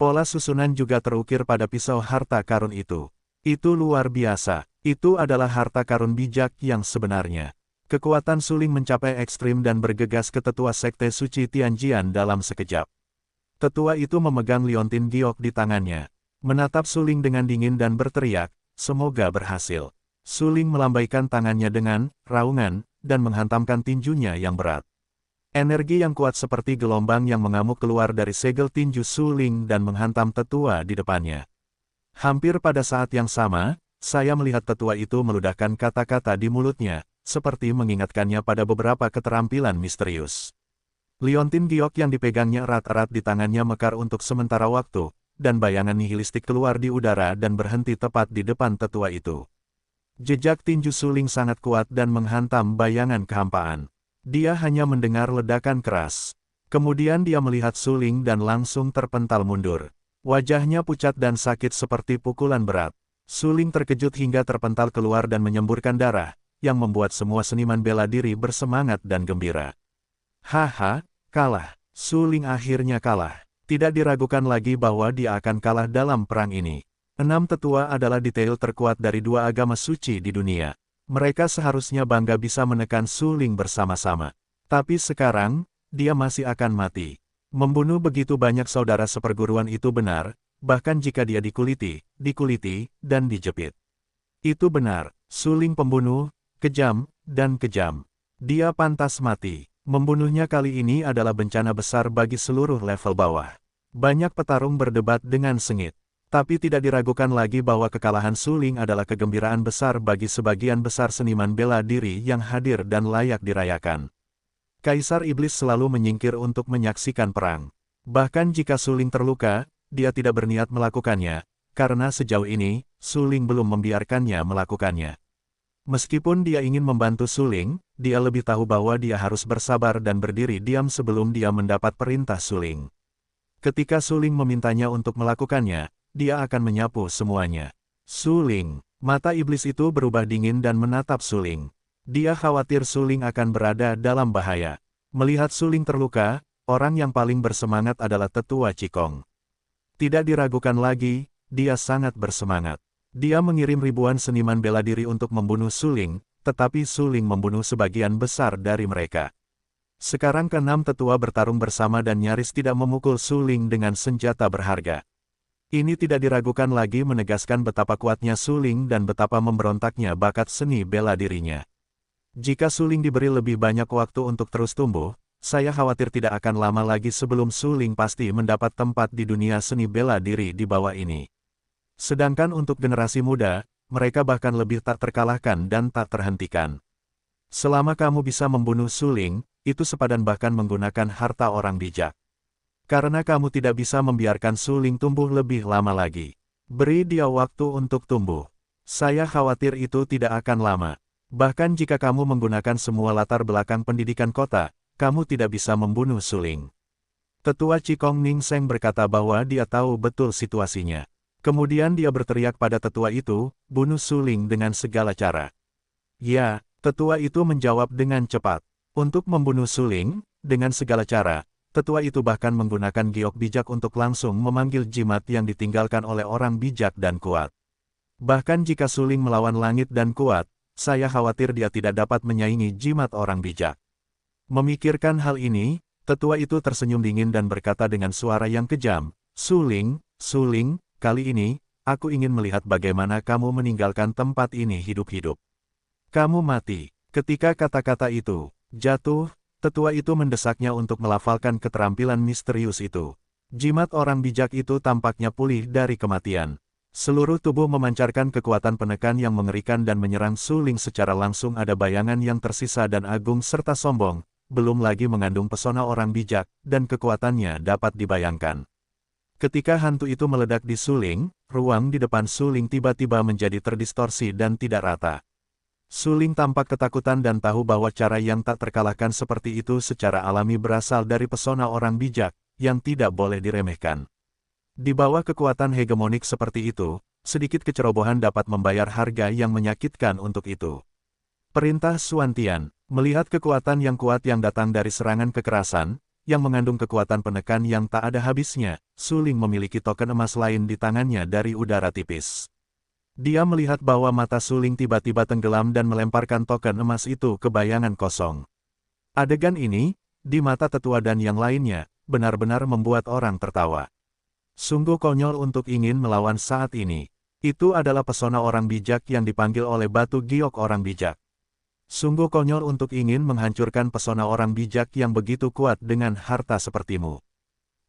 Pola susunan juga terukir pada pisau harta karun itu. Itu luar biasa. Itu adalah harta karun bijak yang sebenarnya. Kekuatan Su Ling mencapai ekstrim dan bergegas ke tetua Sekte Suci Tianjian dalam sekejap. Tetua itu memegang liontin giok di tangannya. Menatap Su Ling dengan dingin dan berteriak, semoga berhasil. Su Ling melambaikan tangannya dengan raungan, dan menghantamkan tinjunya yang berat. Energi yang kuat seperti gelombang yang mengamuk keluar dari segel tinju Su Ling dan menghantam tetua di depannya. Hampir pada saat yang sama, saya melihat tetua itu meludahkan kata-kata di mulutnya, seperti mengingatkannya pada beberapa keterampilan misterius. Liontin giok yang dipegangnya erat-erat di tangannya mekar untuk sementara waktu, dan bayangan nihilistik keluar di udara dan berhenti tepat di depan tetua itu. Jejak tinju Su Ling sangat kuat dan menghantam bayangan kehampaan. Dia hanya mendengar ledakan keras. Kemudian dia melihat Su Ling dan langsung terpental mundur. Wajahnya pucat dan sakit seperti pukulan berat. Su Ling terkejut hingga terpental keluar dan menyemburkan darah, yang membuat semua seniman bela diri bersemangat dan gembira. Haha, kalah. Su Ling akhirnya kalah. Tidak diragukan lagi bahwa dia akan kalah dalam perang ini. 6 tetua adalah detail terkuat dari 2 agama suci di dunia. Mereka seharusnya bangga bisa menekan Su Ling bersama-sama. Tapi sekarang, dia masih akan mati. Membunuh begitu banyak saudara seperguruan itu benar, bahkan jika dia dikuliti, dan dijepit. Itu benar, Su Ling pembunuh, kejam, dan kejam. Dia pantas mati. Membunuhnya kali ini adalah bencana besar bagi seluruh level bawah. Banyak petarung berdebat dengan sengit. Tapi tidak diragukan lagi bahwa kekalahan Su Ling adalah kegembiraan besar bagi sebagian besar seniman bela diri yang hadir dan layak dirayakan. Kaisar Iblis selalu menyingkir untuk menyaksikan perang. Bahkan jika Su Ling terluka, dia tidak berniat melakukannya, karena sejauh ini, Su Ling belum membiarkannya melakukannya. Meskipun dia ingin membantu Su Ling, dia lebih tahu bahwa dia harus bersabar dan berdiri diam sebelum dia mendapat perintah Su Ling. Ketika Su Ling memintanya untuk melakukannya, dia akan menyapu semuanya. Su Ling, mata iblis itu berubah dingin dan menatap Su Ling. Dia khawatir Su Ling akan berada dalam bahaya. Melihat Su Ling terluka, orang yang paling bersemangat adalah tetua Qigong. Tidak diragukan lagi, dia sangat bersemangat. Dia mengirim ribuan seniman bela diri untuk membunuh Su Ling, tetapi Su Ling membunuh sebagian besar dari mereka. Sekarang ke-6 tetua bertarung bersama dan nyaris tidak memukul Su Ling dengan senjata berharga. Ini tidak diragukan lagi menegaskan betapa kuatnya Su Ling dan betapa memberontaknya bakat seni bela dirinya. Jika Su Ling diberi lebih banyak waktu untuk terus tumbuh, saya khawatir tidak akan lama lagi sebelum Su Ling pasti mendapat tempat di dunia seni bela diri di bawah ini. Sedangkan untuk generasi muda, mereka bahkan lebih tak terkalahkan dan tak terhentikan. Selama kamu bisa membunuh Su Ling, itu sepadan bahkan menggunakan harta orang bijak. Karena kamu tidak bisa membiarkan Su Ling tumbuh lebih lama lagi. Beri dia waktu untuk tumbuh. Saya khawatir itu tidak akan lama. Bahkan jika kamu menggunakan semua latar belakang pendidikan kota, kamu tidak bisa membunuh Su Ling. Tetua Qigong Ning Seng berkata bahwa dia tahu betul situasinya. Kemudian dia berteriak pada tetua itu, bunuh Su Ling dengan segala cara. Ya, tetua itu menjawab dengan cepat. Untuk membunuh Su Ling, dengan segala cara. Tetua itu bahkan menggunakan giok bijak untuk langsung memanggil jimat yang ditinggalkan oleh orang bijak dan kuat. Bahkan jika Su Ling melawan langit dan kuat, saya khawatir dia tidak dapat menyaingi jimat orang bijak. Memikirkan hal ini, tetua itu tersenyum dingin dan berkata dengan suara yang kejam, Su Ling, Suling, kali ini, aku ingin melihat bagaimana kamu meninggalkan tempat ini hidup-hidup. Kamu mati. Ketika kata-kata itu jatuh, tetua itu mendesaknya untuk melafalkan keterampilan misterius itu. Jimat orang bijak itu tampaknya pulih dari kematian. Seluruh tubuh memancarkan kekuatan penekan yang mengerikan dan menyerang Suling secara langsung. Ada bayangan yang tersisa dan agung serta sombong, belum lagi mengandung pesona orang bijak, dan kekuatannya dapat dibayangkan. Ketika hantu itu meledak di Suling, ruang di depan Suling tiba-tiba menjadi terdistorsi dan tidak rata. Suling tampak ketakutan dan tahu bahwa cara yang tak terkalahkan seperti itu secara alami berasal dari pesona orang bijak, yang tidak boleh diremehkan. Di bawah kekuatan hegemonik seperti itu, sedikit kecerobohan dapat membayar harga yang menyakitkan untuk itu. Perintah Suantian, melihat kekuatan yang kuat yang datang dari serangan kekerasan, yang mengandung kekuatan penekan yang tak ada habisnya, Suling memiliki token emas lain di tangannya dari udara tipis. Dia melihat bahwa mata Suling tiba-tiba tenggelam dan melemparkan token emas itu ke bayangan kosong. Adegan ini, di mata tetua dan yang lainnya, benar-benar membuat orang tertawa. Sungguh konyol untuk ingin melawan saat ini. Itu adalah pesona orang bijak yang dipanggil oleh batu giok orang bijak. Sungguh konyol untuk ingin menghancurkan pesona orang bijak yang begitu kuat dengan harta sepertimu.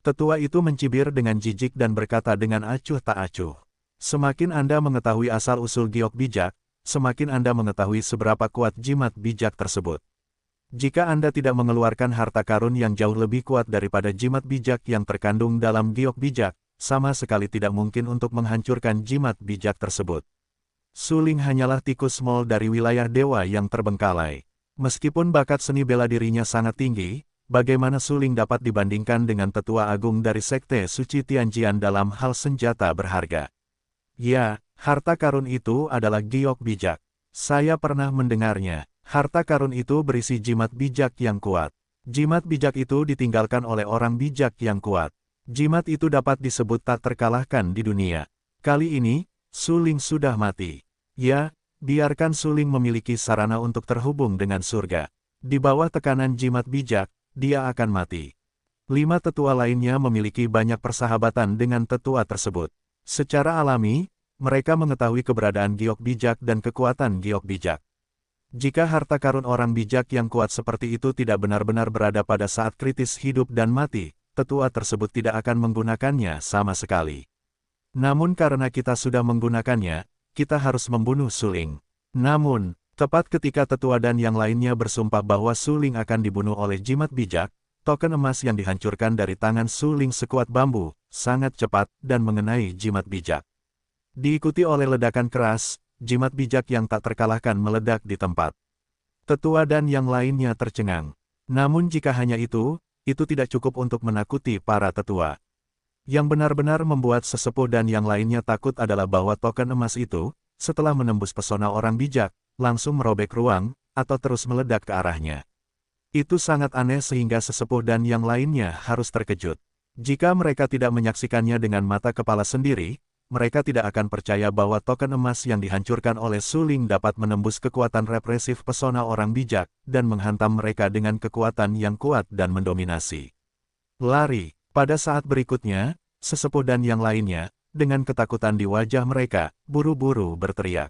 Tetua itu mencibir dengan jijik dan berkata dengan acuh tak acuh. Semakin Anda mengetahui asal-usul giok bijak, semakin Anda mengetahui seberapa kuat jimat bijak tersebut. Jika Anda tidak mengeluarkan harta karun yang jauh lebih kuat daripada jimat bijak yang terkandung dalam giok bijak, sama sekali tidak mungkin untuk menghancurkan jimat bijak tersebut. Suling hanyalah tikus small dari wilayah dewa yang terbengkalai. Meskipun bakat seni bela dirinya sangat tinggi, bagaimana Suling dapat dibandingkan dengan tetua agung dari Sekte Suci Tianjian dalam hal senjata berharga? Ya, harta karun itu adalah giok bijak. Saya pernah mendengarnya. Harta karun itu berisi jimat bijak yang kuat. Jimat bijak itu ditinggalkan oleh orang bijak yang kuat. Jimat itu dapat disebut tak terkalahkan di dunia. Kali ini, Suling sudah mati. Ya, biarkan Suling memiliki sarana untuk terhubung dengan surga. Di bawah tekanan jimat bijak, dia akan mati. 5 tetua lainnya memiliki banyak persahabatan dengan tetua tersebut. Secara alami, mereka mengetahui keberadaan giok bijak dan kekuatan giok bijak. Jika harta karun orang bijak yang kuat seperti itu tidak benar-benar berada pada saat kritis hidup dan mati, tetua tersebut tidak akan menggunakannya sama sekali. Namun karena kita sudah menggunakannya, kita harus membunuh Suling. Namun, tepat ketika tetua dan yang lainnya bersumpah bahwa Suling akan dibunuh oleh jimat bijak, token emas yang dihancurkan dari tangan Suling sekuat bambu, sangat cepat dan mengenai jimat bijak. Diikuti oleh ledakan keras, jimat bijak yang tak terkalahkan meledak di tempat. Tetua dan yang lainnya tercengang. Namun jika hanya itu tidak cukup untuk menakuti para tetua. Yang benar-benar membuat sesepuh dan yang lainnya takut adalah bahwa token emas itu, setelah menembus pesona orang bijak, langsung merobek ruang, atau terus meledak ke arahnya. Itu sangat aneh sehingga sesepuh dan yang lainnya harus terkejut. Jika mereka tidak menyaksikannya dengan mata kepala sendiri, mereka tidak akan percaya bahwa token emas yang dihancurkan oleh Suling dapat menembus kekuatan represif pesona orang bijak, dan menghantam mereka dengan kekuatan yang kuat dan mendominasi. Lari. Pada saat berikutnya, sesepuh dan yang lainnya, dengan ketakutan di wajah mereka, buru-buru berteriak.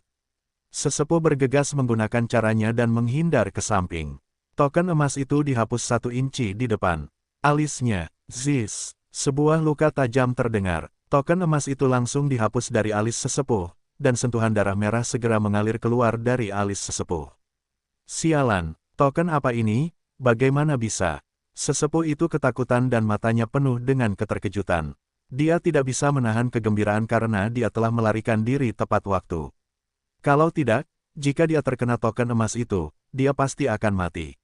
Sesepuh bergegas menggunakan caranya dan menghindar ke samping. Token emas itu dihapus 1 inci di depan alisnya. Ziz, sebuah luka tajam terdengar. Token emas itu langsung dihapus dari alis sesepuh, dan sentuhan darah merah segera mengalir keluar dari alis sesepuh. Sialan, token apa ini? Bagaimana bisa? Sesepuh itu ketakutan dan matanya penuh dengan keterkejutan. Dia tidak bisa menahan kegembiraan karena dia telah melarikan diri tepat waktu. Kalau tidak, jika dia terkena token emas itu, dia pasti akan mati.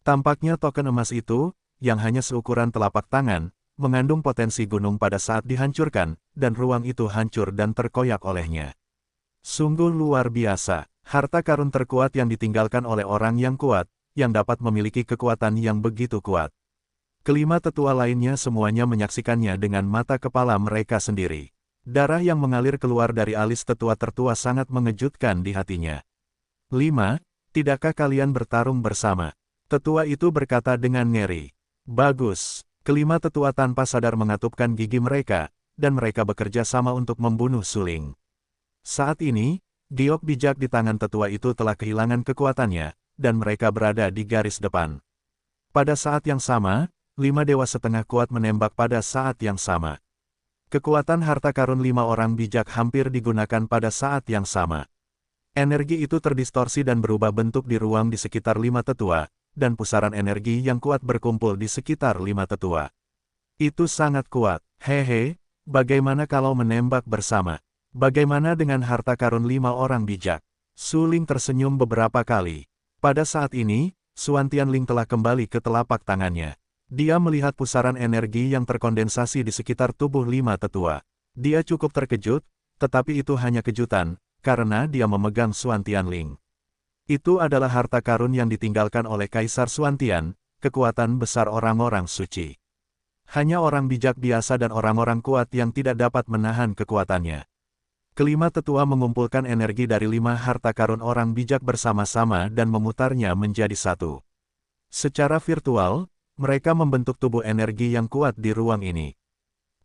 Tampaknya token emas itu, yang hanya seukuran telapak tangan, mengandung potensi gunung pada saat dihancurkan, dan ruang itu hancur dan terkoyak olehnya. Sungguh luar biasa, harta karun terkuat yang ditinggalkan oleh orang yang kuat, yang dapat memiliki kekuatan yang begitu kuat. Kelima tetua lainnya semuanya menyaksikannya dengan mata kepala mereka sendiri. Darah yang mengalir keluar dari alis tetua tertua sangat mengejutkan di hatinya. 5. Tidakkah kalian bertarung bersama? Tetua itu berkata dengan ngeri. Bagus. Kelima tetua tanpa sadar mengatupkan gigi mereka, dan mereka bekerja sama untuk membunuh Suling. Saat ini, giok bijak di tangan tetua itu telah kehilangan kekuatannya, dan mereka berada di garis depan. Pada saat yang sama, 5 dewa setengah kuat menembak pada saat yang sama. Kekuatan harta karun 5 orang bijak hampir digunakan pada saat yang sama. Energi itu terdistorsi dan berubah bentuk di ruang di sekitar 5 tetua, dan pusaran energi yang kuat berkumpul di sekitar 5 tetua. Itu sangat kuat. Hehe, bagaimana kalau menembak bersama? Bagaimana dengan harta karun 5 orang bijak? Suling tersenyum beberapa kali. Pada saat ini, Suan Tianling telah kembali ke telapak tangannya. Dia melihat pusaran energi yang terkondensasi di sekitar tubuh 5 tetua. Dia cukup terkejut, tetapi itu hanya kejutan, karena dia memegang Suan Tianling. Itu adalah harta karun yang ditinggalkan oleh Kaisar Suan Tian, kekuatan besar orang-orang suci. Hanya orang bijak biasa dan orang-orang kuat yang tidak dapat menahan kekuatannya. Kelima tetua mengumpulkan energi dari 5 harta karun orang bijak bersama-sama dan memutarnya menjadi satu. Secara virtual, mereka membentuk tubuh energi yang kuat di ruang ini.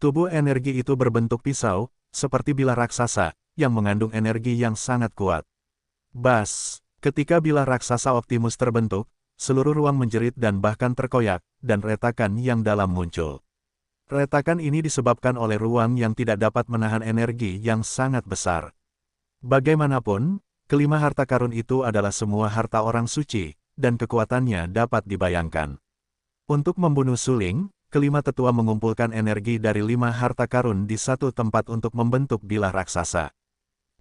Tubuh energi itu berbentuk pisau, seperti bilah raksasa, yang mengandung energi yang sangat kuat. Bas, ketika bilah raksasa Optimus terbentuk, seluruh ruang menjerit dan bahkan terkoyak, dan retakan yang dalam muncul. Retakan ini disebabkan oleh ruang yang tidak dapat menahan energi yang sangat besar. Bagaimanapun, kelima harta karun itu adalah semua harta orang suci, dan kekuatannya dapat dibayangkan. Untuk membunuh Suling, kelima tetua mengumpulkan energi dari 5 harta karun di satu tempat untuk membentuk bilah raksasa.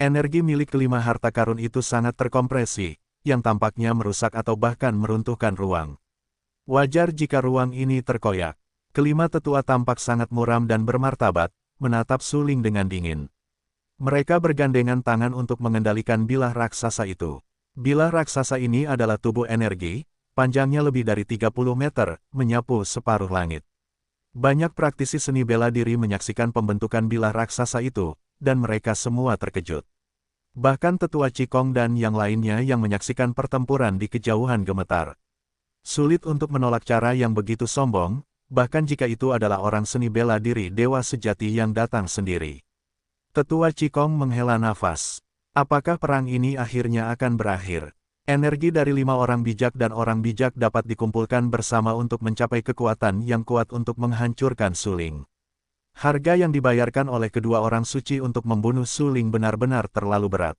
Energi milik kelima harta karun itu sangat terkompresi, yang tampaknya merusak atau bahkan meruntuhkan ruang. Wajar jika ruang ini terkoyak. Kelima tetua tampak sangat muram dan bermartabat, menatap Suling dengan dingin. Mereka bergandengan tangan untuk mengendalikan bilah raksasa itu. Bilah raksasa ini adalah tubuh energi, panjangnya lebih dari 30 meter, menyapu separuh langit. Banyak praktisi seni bela diri menyaksikan pembentukan bilah raksasa itu, dan mereka semua terkejut. Bahkan tetua Cikong dan yang lainnya yang menyaksikan pertempuran di kejauhan gemetar. Sulit untuk menolak cara yang begitu sombong, bahkan jika itu adalah orang seni bela diri dewa sejati yang datang sendiri. Tetua Cikong menghela nafas. Apakah perang ini akhirnya akan berakhir? Energi dari 5 orang bijak dan orang bijak dapat dikumpulkan bersama untuk mencapai kekuatan yang kuat untuk menghancurkan Suling. Harga yang dibayarkan oleh kedua orang suci untuk membunuh Suling benar-benar terlalu berat.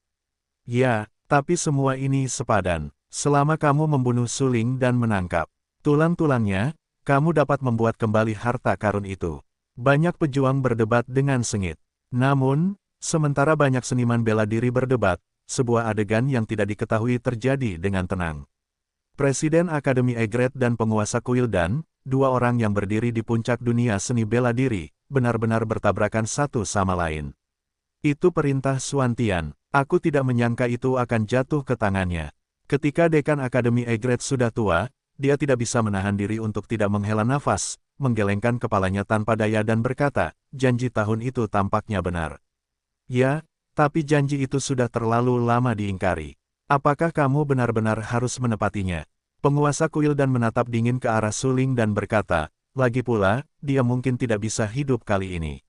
Ya, tapi semua ini sepadan. Selama kamu membunuh Suling dan menangkap tulang-tulangnya, kamu dapat membuat kembali harta karun itu. Banyak pejuang berdebat dengan sengit. Namun, sementara banyak seniman bela diri berdebat, sebuah adegan yang tidak diketahui terjadi dengan tenang. Presiden Akademi Egret dan penguasa Kuildan, 2 orang yang berdiri di puncak dunia seni bela diri, benar-benar bertabrakan satu sama lain. Itu perintah Suan Tian. Aku tidak menyangka itu akan jatuh ke tangannya. Ketika dekan Akademi Egret sudah tua, dia tidak bisa menahan diri untuk tidak menghela nafas, menggelengkan kepalanya tanpa daya dan berkata, janji tahun itu tampaknya benar. Ya, tapi janji itu sudah terlalu lama diingkari. Apakah kamu benar-benar harus menepatinya? Penguasa Kuildan menatap dingin ke arah Suling dan berkata, lagi pula, dia mungkin tidak bisa hidup kali ini.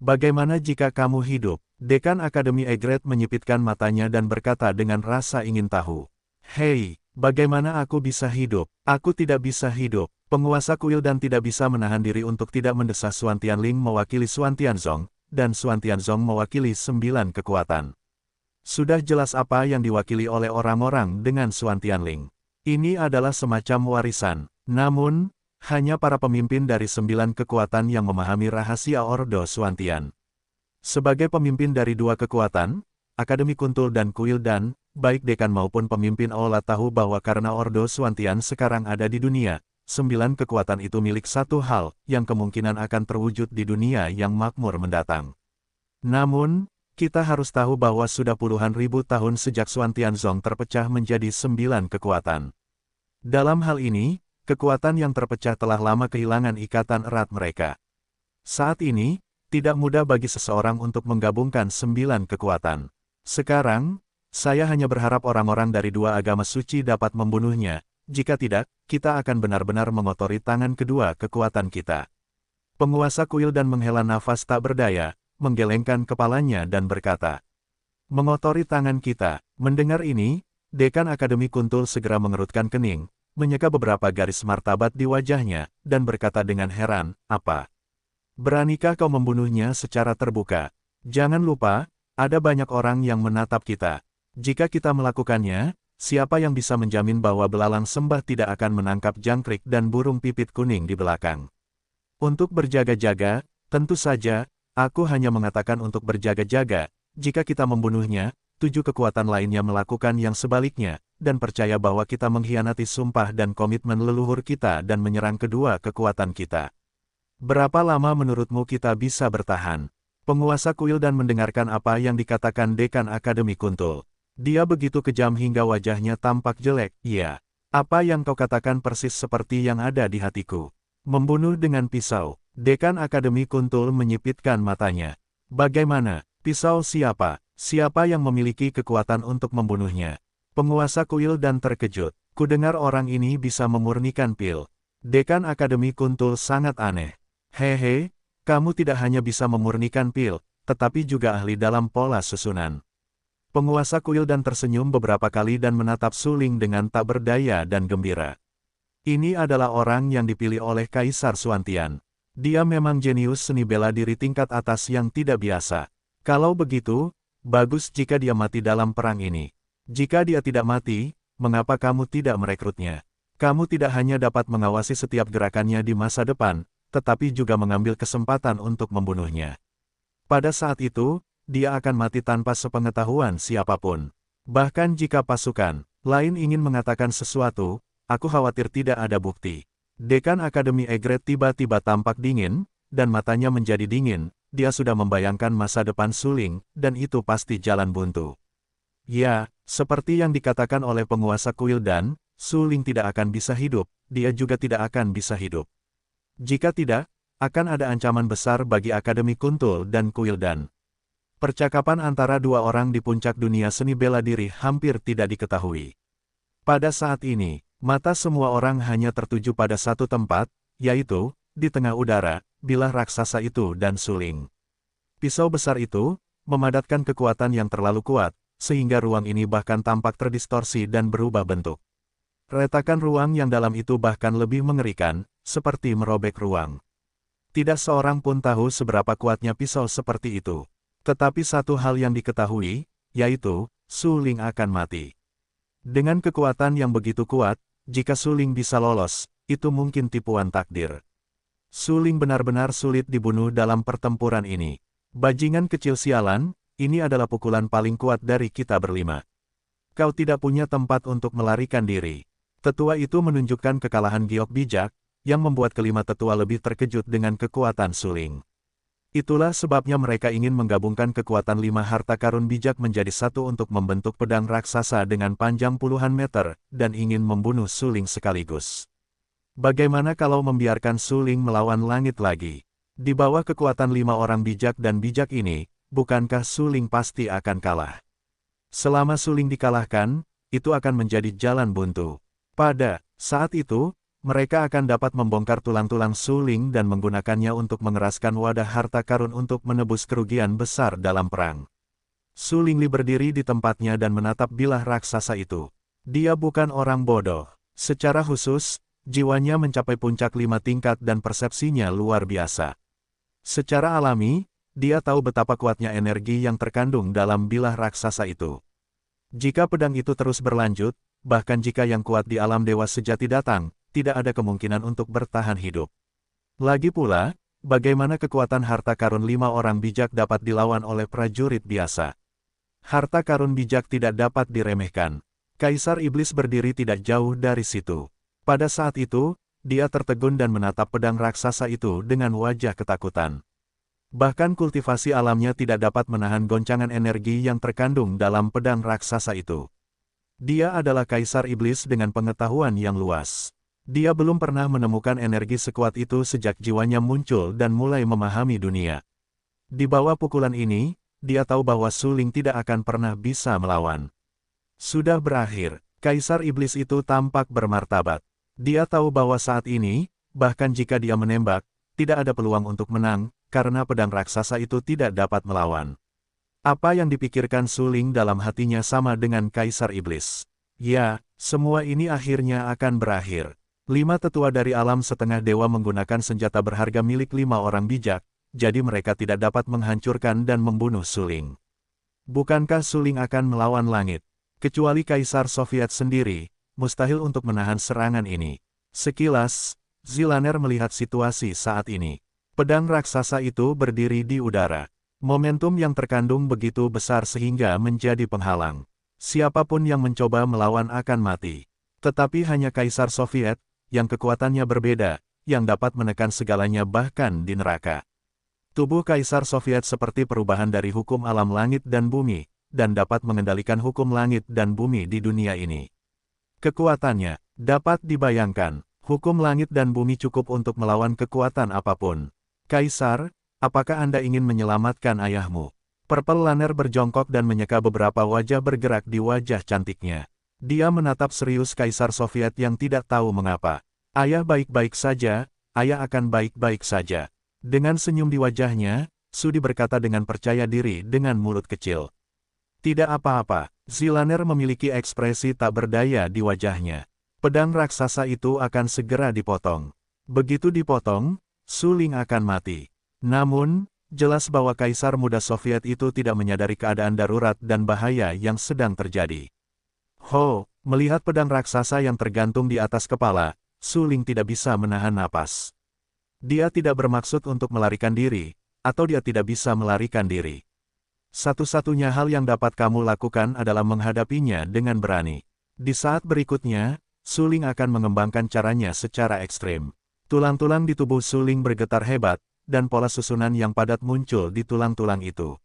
Bagaimana jika kamu hidup? Dekan Akademi Egret menyipitkan matanya dan berkata dengan rasa ingin tahu. Hei, bagaimana aku bisa hidup? Aku tidak bisa hidup. Penguasa Kuildan tidak bisa menahan diri untuk tidak mendesak Suan Tianling mewakili Suan Tianzong, dan Suan Tianzong mewakili 9 kekuatan. Sudah jelas apa yang diwakili oleh orang-orang dengan Suan Tianling. Ini adalah semacam warisan. Namun, hanya para pemimpin dari 9 kekuatan yang memahami rahasia Ordo Suan Tian. Sebagai pemimpin dari 2 kekuatan, Akademi Kuntul dan Kuildan, baik dekan maupun pemimpin Aula tahu bahwa karena Ordo Suan Tian sekarang ada di dunia, 9 kekuatan itu milik satu hal, yang kemungkinan akan terwujud di dunia yang makmur mendatang. Namun, kita harus tahu bahwa sudah puluhan ribu tahun sejak Suan Tianzong terpecah menjadi 9 kekuatan. Dalam hal ini, kekuatan yang terpecah telah lama kehilangan ikatan erat mereka. Saat ini, tidak mudah bagi seseorang untuk menggabungkan 9 kekuatan. Sekarang, saya hanya berharap orang-orang dari 2 agama suci dapat membunuhnya. Jika tidak, kita akan benar-benar mengotori tangan kedua kekuatan kita. Penguasa kuil dan menghela nafas tak berdaya, menggelengkan kepalanya dan berkata, "Mengotori tangan kita." Mendengar ini, Dekan Akademi Kuntul segera mengerutkan kening, menyeka beberapa garis martabat di wajahnya, dan berkata dengan heran, "Apa? Beranikah kau membunuhnya secara terbuka? Jangan lupa, ada banyak orang yang menatap kita. Jika kita melakukannya, siapa yang bisa menjamin bahwa belalang sembah tidak akan menangkap jangkrik dan burung pipit kuning di belakang?" Untuk berjaga-jaga, tentu saja, aku hanya mengatakan untuk berjaga-jaga. Jika kita membunuhnya, 7 kekuatan lainnya melakukan yang sebaliknya, dan percaya bahwa kita mengkhianati sumpah dan komitmen leluhur kita dan menyerang kedua kekuatan kita. Berapa lama menurutmu kita bisa bertahan? Penguasa kuil dan mendengarkan apa yang dikatakan Dekan Akademi Kuntul. Dia begitu kejam hingga wajahnya tampak jelek. "Iya, apa yang kau katakan persis seperti yang ada di hatiku. Membunuh dengan pisau." Dekan Akademi Kuntul menyipitkan matanya. "Bagaimana? Pisau siapa? Siapa yang memiliki kekuatan untuk membunuhnya?" Penguasa kuil dan terkejut. "Kudengar orang ini bisa memurnikan pil." Dekan Akademi Kuntul sangat aneh. "Hehe, kamu tidak hanya bisa memurnikan pil, tetapi juga ahli dalam pola susunan." Penguasa kuil dan tersenyum beberapa kali dan menatap Su Ling dengan tak berdaya dan gembira. Ini adalah orang yang dipilih oleh Kaisar Xuantian. Dia memang jenius seni bela diri tingkat atas yang tidak biasa. Kalau begitu, bagus jika dia mati dalam perang ini. Jika dia tidak mati, mengapa kamu tidak merekrutnya? Kamu tidak hanya dapat mengawasi setiap gerakannya di masa depan, tetapi juga mengambil kesempatan untuk membunuhnya. Pada saat itu, dia akan mati tanpa sepengetahuan siapapun. Bahkan jika pasukan lain ingin mengatakan sesuatu, aku khawatir tidak ada bukti. Dekan Akademi Egret tiba-tiba tampak dingin, dan matanya menjadi dingin. Dia sudah membayangkan masa depan Su Ling, dan itu pasti jalan buntu. Ya, seperti yang dikatakan oleh penguasa kuil dan, Su Ling tidak akan bisa hidup, dia juga tidak akan bisa hidup. Jika tidak, akan ada ancaman besar bagi Akademi Kuntul dan Kuil dan. Percakapan antara dua orang di puncak dunia seni bela diri hampir tidak diketahui. Pada saat ini, mata semua orang hanya tertuju pada satu tempat, yaitu, di tengah udara, bilah raksasa itu dan Su Ling. Pisau besar itu, memadatkan kekuatan yang terlalu kuat, sehingga ruang ini bahkan tampak terdistorsi dan berubah bentuk. Retakan ruang yang dalam itu bahkan lebih mengerikan, seperti merobek ruang. Tidak seorang pun tahu seberapa kuatnya pisau seperti itu. Tetapi satu hal yang diketahui, yaitu, Su Ling akan mati. Dengan kekuatan yang begitu kuat, jika Su Ling bisa lolos, itu mungkin tipuan takdir. Su Ling benar-benar sulit dibunuh dalam pertempuran ini. Bajingan kecil sialan, ini adalah pukulan paling kuat dari kita berlima. Kau tidak punya tempat untuk melarikan diri. Tetua itu menunjukkan kekalahan giok bijak, yang membuat kelima tetua lebih terkejut dengan kekuatan Su Ling. Itulah sebabnya mereka ingin menggabungkan kekuatan 5 harta karun bijak menjadi satu untuk membentuk pedang raksasa dengan panjang puluhan meter, dan ingin membunuh Su Ling sekaligus. Bagaimana kalau membiarkan Su Ling melawan langit lagi? Di bawah kekuatan 5 orang bijak dan bijak ini, bukankah Su Ling pasti akan kalah? Selama Su Ling dikalahkan, itu akan menjadi jalan buntu. Pada saat itu, mereka akan dapat membongkar tulang-tulang Su Ling dan menggunakannya untuk mengeraskan wadah harta karun untuk menebus kerugian besar dalam perang. Su Ling berdiri di tempatnya dan menatap bilah raksasa itu. Dia bukan orang bodoh. Secara khusus, jiwanya mencapai puncak 5 tingkat dan persepsinya luar biasa. Secara alami, dia tahu betapa kuatnya energi yang terkandung dalam bilah raksasa itu. Jika pedang itu terus berlanjut, bahkan jika yang kuat di alam dewa sejati datang, tidak ada kemungkinan untuk bertahan hidup. Lagi pula, bagaimana kekuatan harta karun 5 orang bijak dapat dilawan oleh prajurit biasa? Harta karun bijak tidak dapat diremehkan. Kaisar Iblis berdiri tidak jauh dari situ. Pada saat itu, dia tertegun dan menatap pedang raksasa itu dengan wajah ketakutan. Bahkan kultivasi alamnya tidak dapat menahan goncangan energi yang terkandung dalam pedang raksasa itu. Dia adalah Kaisar Iblis dengan pengetahuan yang luas. Dia belum pernah menemukan energi sekuat itu sejak jiwanya muncul dan mulai memahami dunia. Di bawah pukulan ini, dia tahu bahwa Su Ling tidak akan pernah bisa melawan. Sudah berakhir, Kaisar Iblis itu tampak bermartabat. Dia tahu bahwa saat ini, bahkan jika dia menembak, tidak ada peluang untuk menang, karena pedang raksasa itu tidak dapat melawan. Apa yang dipikirkan Su Ling dalam hatinya sama dengan Kaisar Iblis. Ya, semua ini akhirnya akan berakhir. 5 tetua dari alam setengah dewa menggunakan senjata berharga milik 5 orang bijak, jadi mereka tidak dapat menghancurkan dan membunuh Su Ling. Bukankah Su Ling akan melawan langit? Kecuali Kaisar Soviet sendiri, mustahil untuk menahan serangan ini. Sekilas, Zilaner melihat situasi saat ini. Pedang raksasa itu berdiri di udara. Momentum yang terkandung begitu besar sehingga menjadi penghalang. Siapapun yang mencoba melawan akan mati. Tetapi hanya Kaisar Soviet, yang kekuatannya berbeda, yang dapat menekan segalanya bahkan di neraka. Tubuh Kaisar Soviet seperti perubahan dari hukum alam langit dan bumi, dan dapat mengendalikan hukum langit dan bumi di dunia ini. Kekuatannya dapat dibayangkan, hukum langit dan bumi cukup untuk melawan kekuatan apapun. Kaisar, apakah Anda ingin menyelamatkan ayahmu? Purple Lanner berjongkok dan menyeka beberapa wajah bergerak di wajah cantiknya. Dia menatap serius Kaisar Soviet yang tidak tahu mengapa. Ayah baik-baik saja, ayah akan baik-baik saja. Dengan senyum di wajahnya, Sudi berkata dengan percaya diri dengan mulut kecil. Tidak apa-apa, Zilaner memiliki ekspresi tak berdaya di wajahnya. Pedang raksasa itu akan segera dipotong. Begitu dipotong, Su Ling akan mati. Namun, jelas bahwa Kaisar Muda Soviet itu tidak menyadari keadaan darurat dan bahaya yang sedang terjadi. Ho, melihat pedang raksasa yang tergantung di atas kepala, Su Ling tidak bisa menahan napas. Dia tidak bermaksud untuk melarikan diri, atau dia tidak bisa melarikan diri. Satu-satunya hal yang dapat kamu lakukan adalah menghadapinya dengan berani. Di saat berikutnya, Su Ling akan mengembangkan caranya secara ekstrim. Tulang-tulang di tubuh Su Ling bergetar hebat, dan pola susunan yang padat muncul di tulang-tulang itu.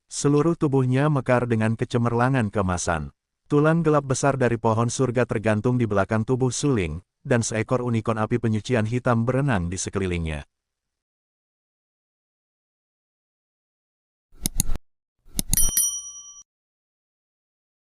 Seluruh tubuhnya mekar dengan kecemerlangan keemasan. Tulang gelap besar dari pohon surga tergantung di belakang tubuh Su Ling, dan seekor unikorn api penyucian hitam berenang di sekelilingnya.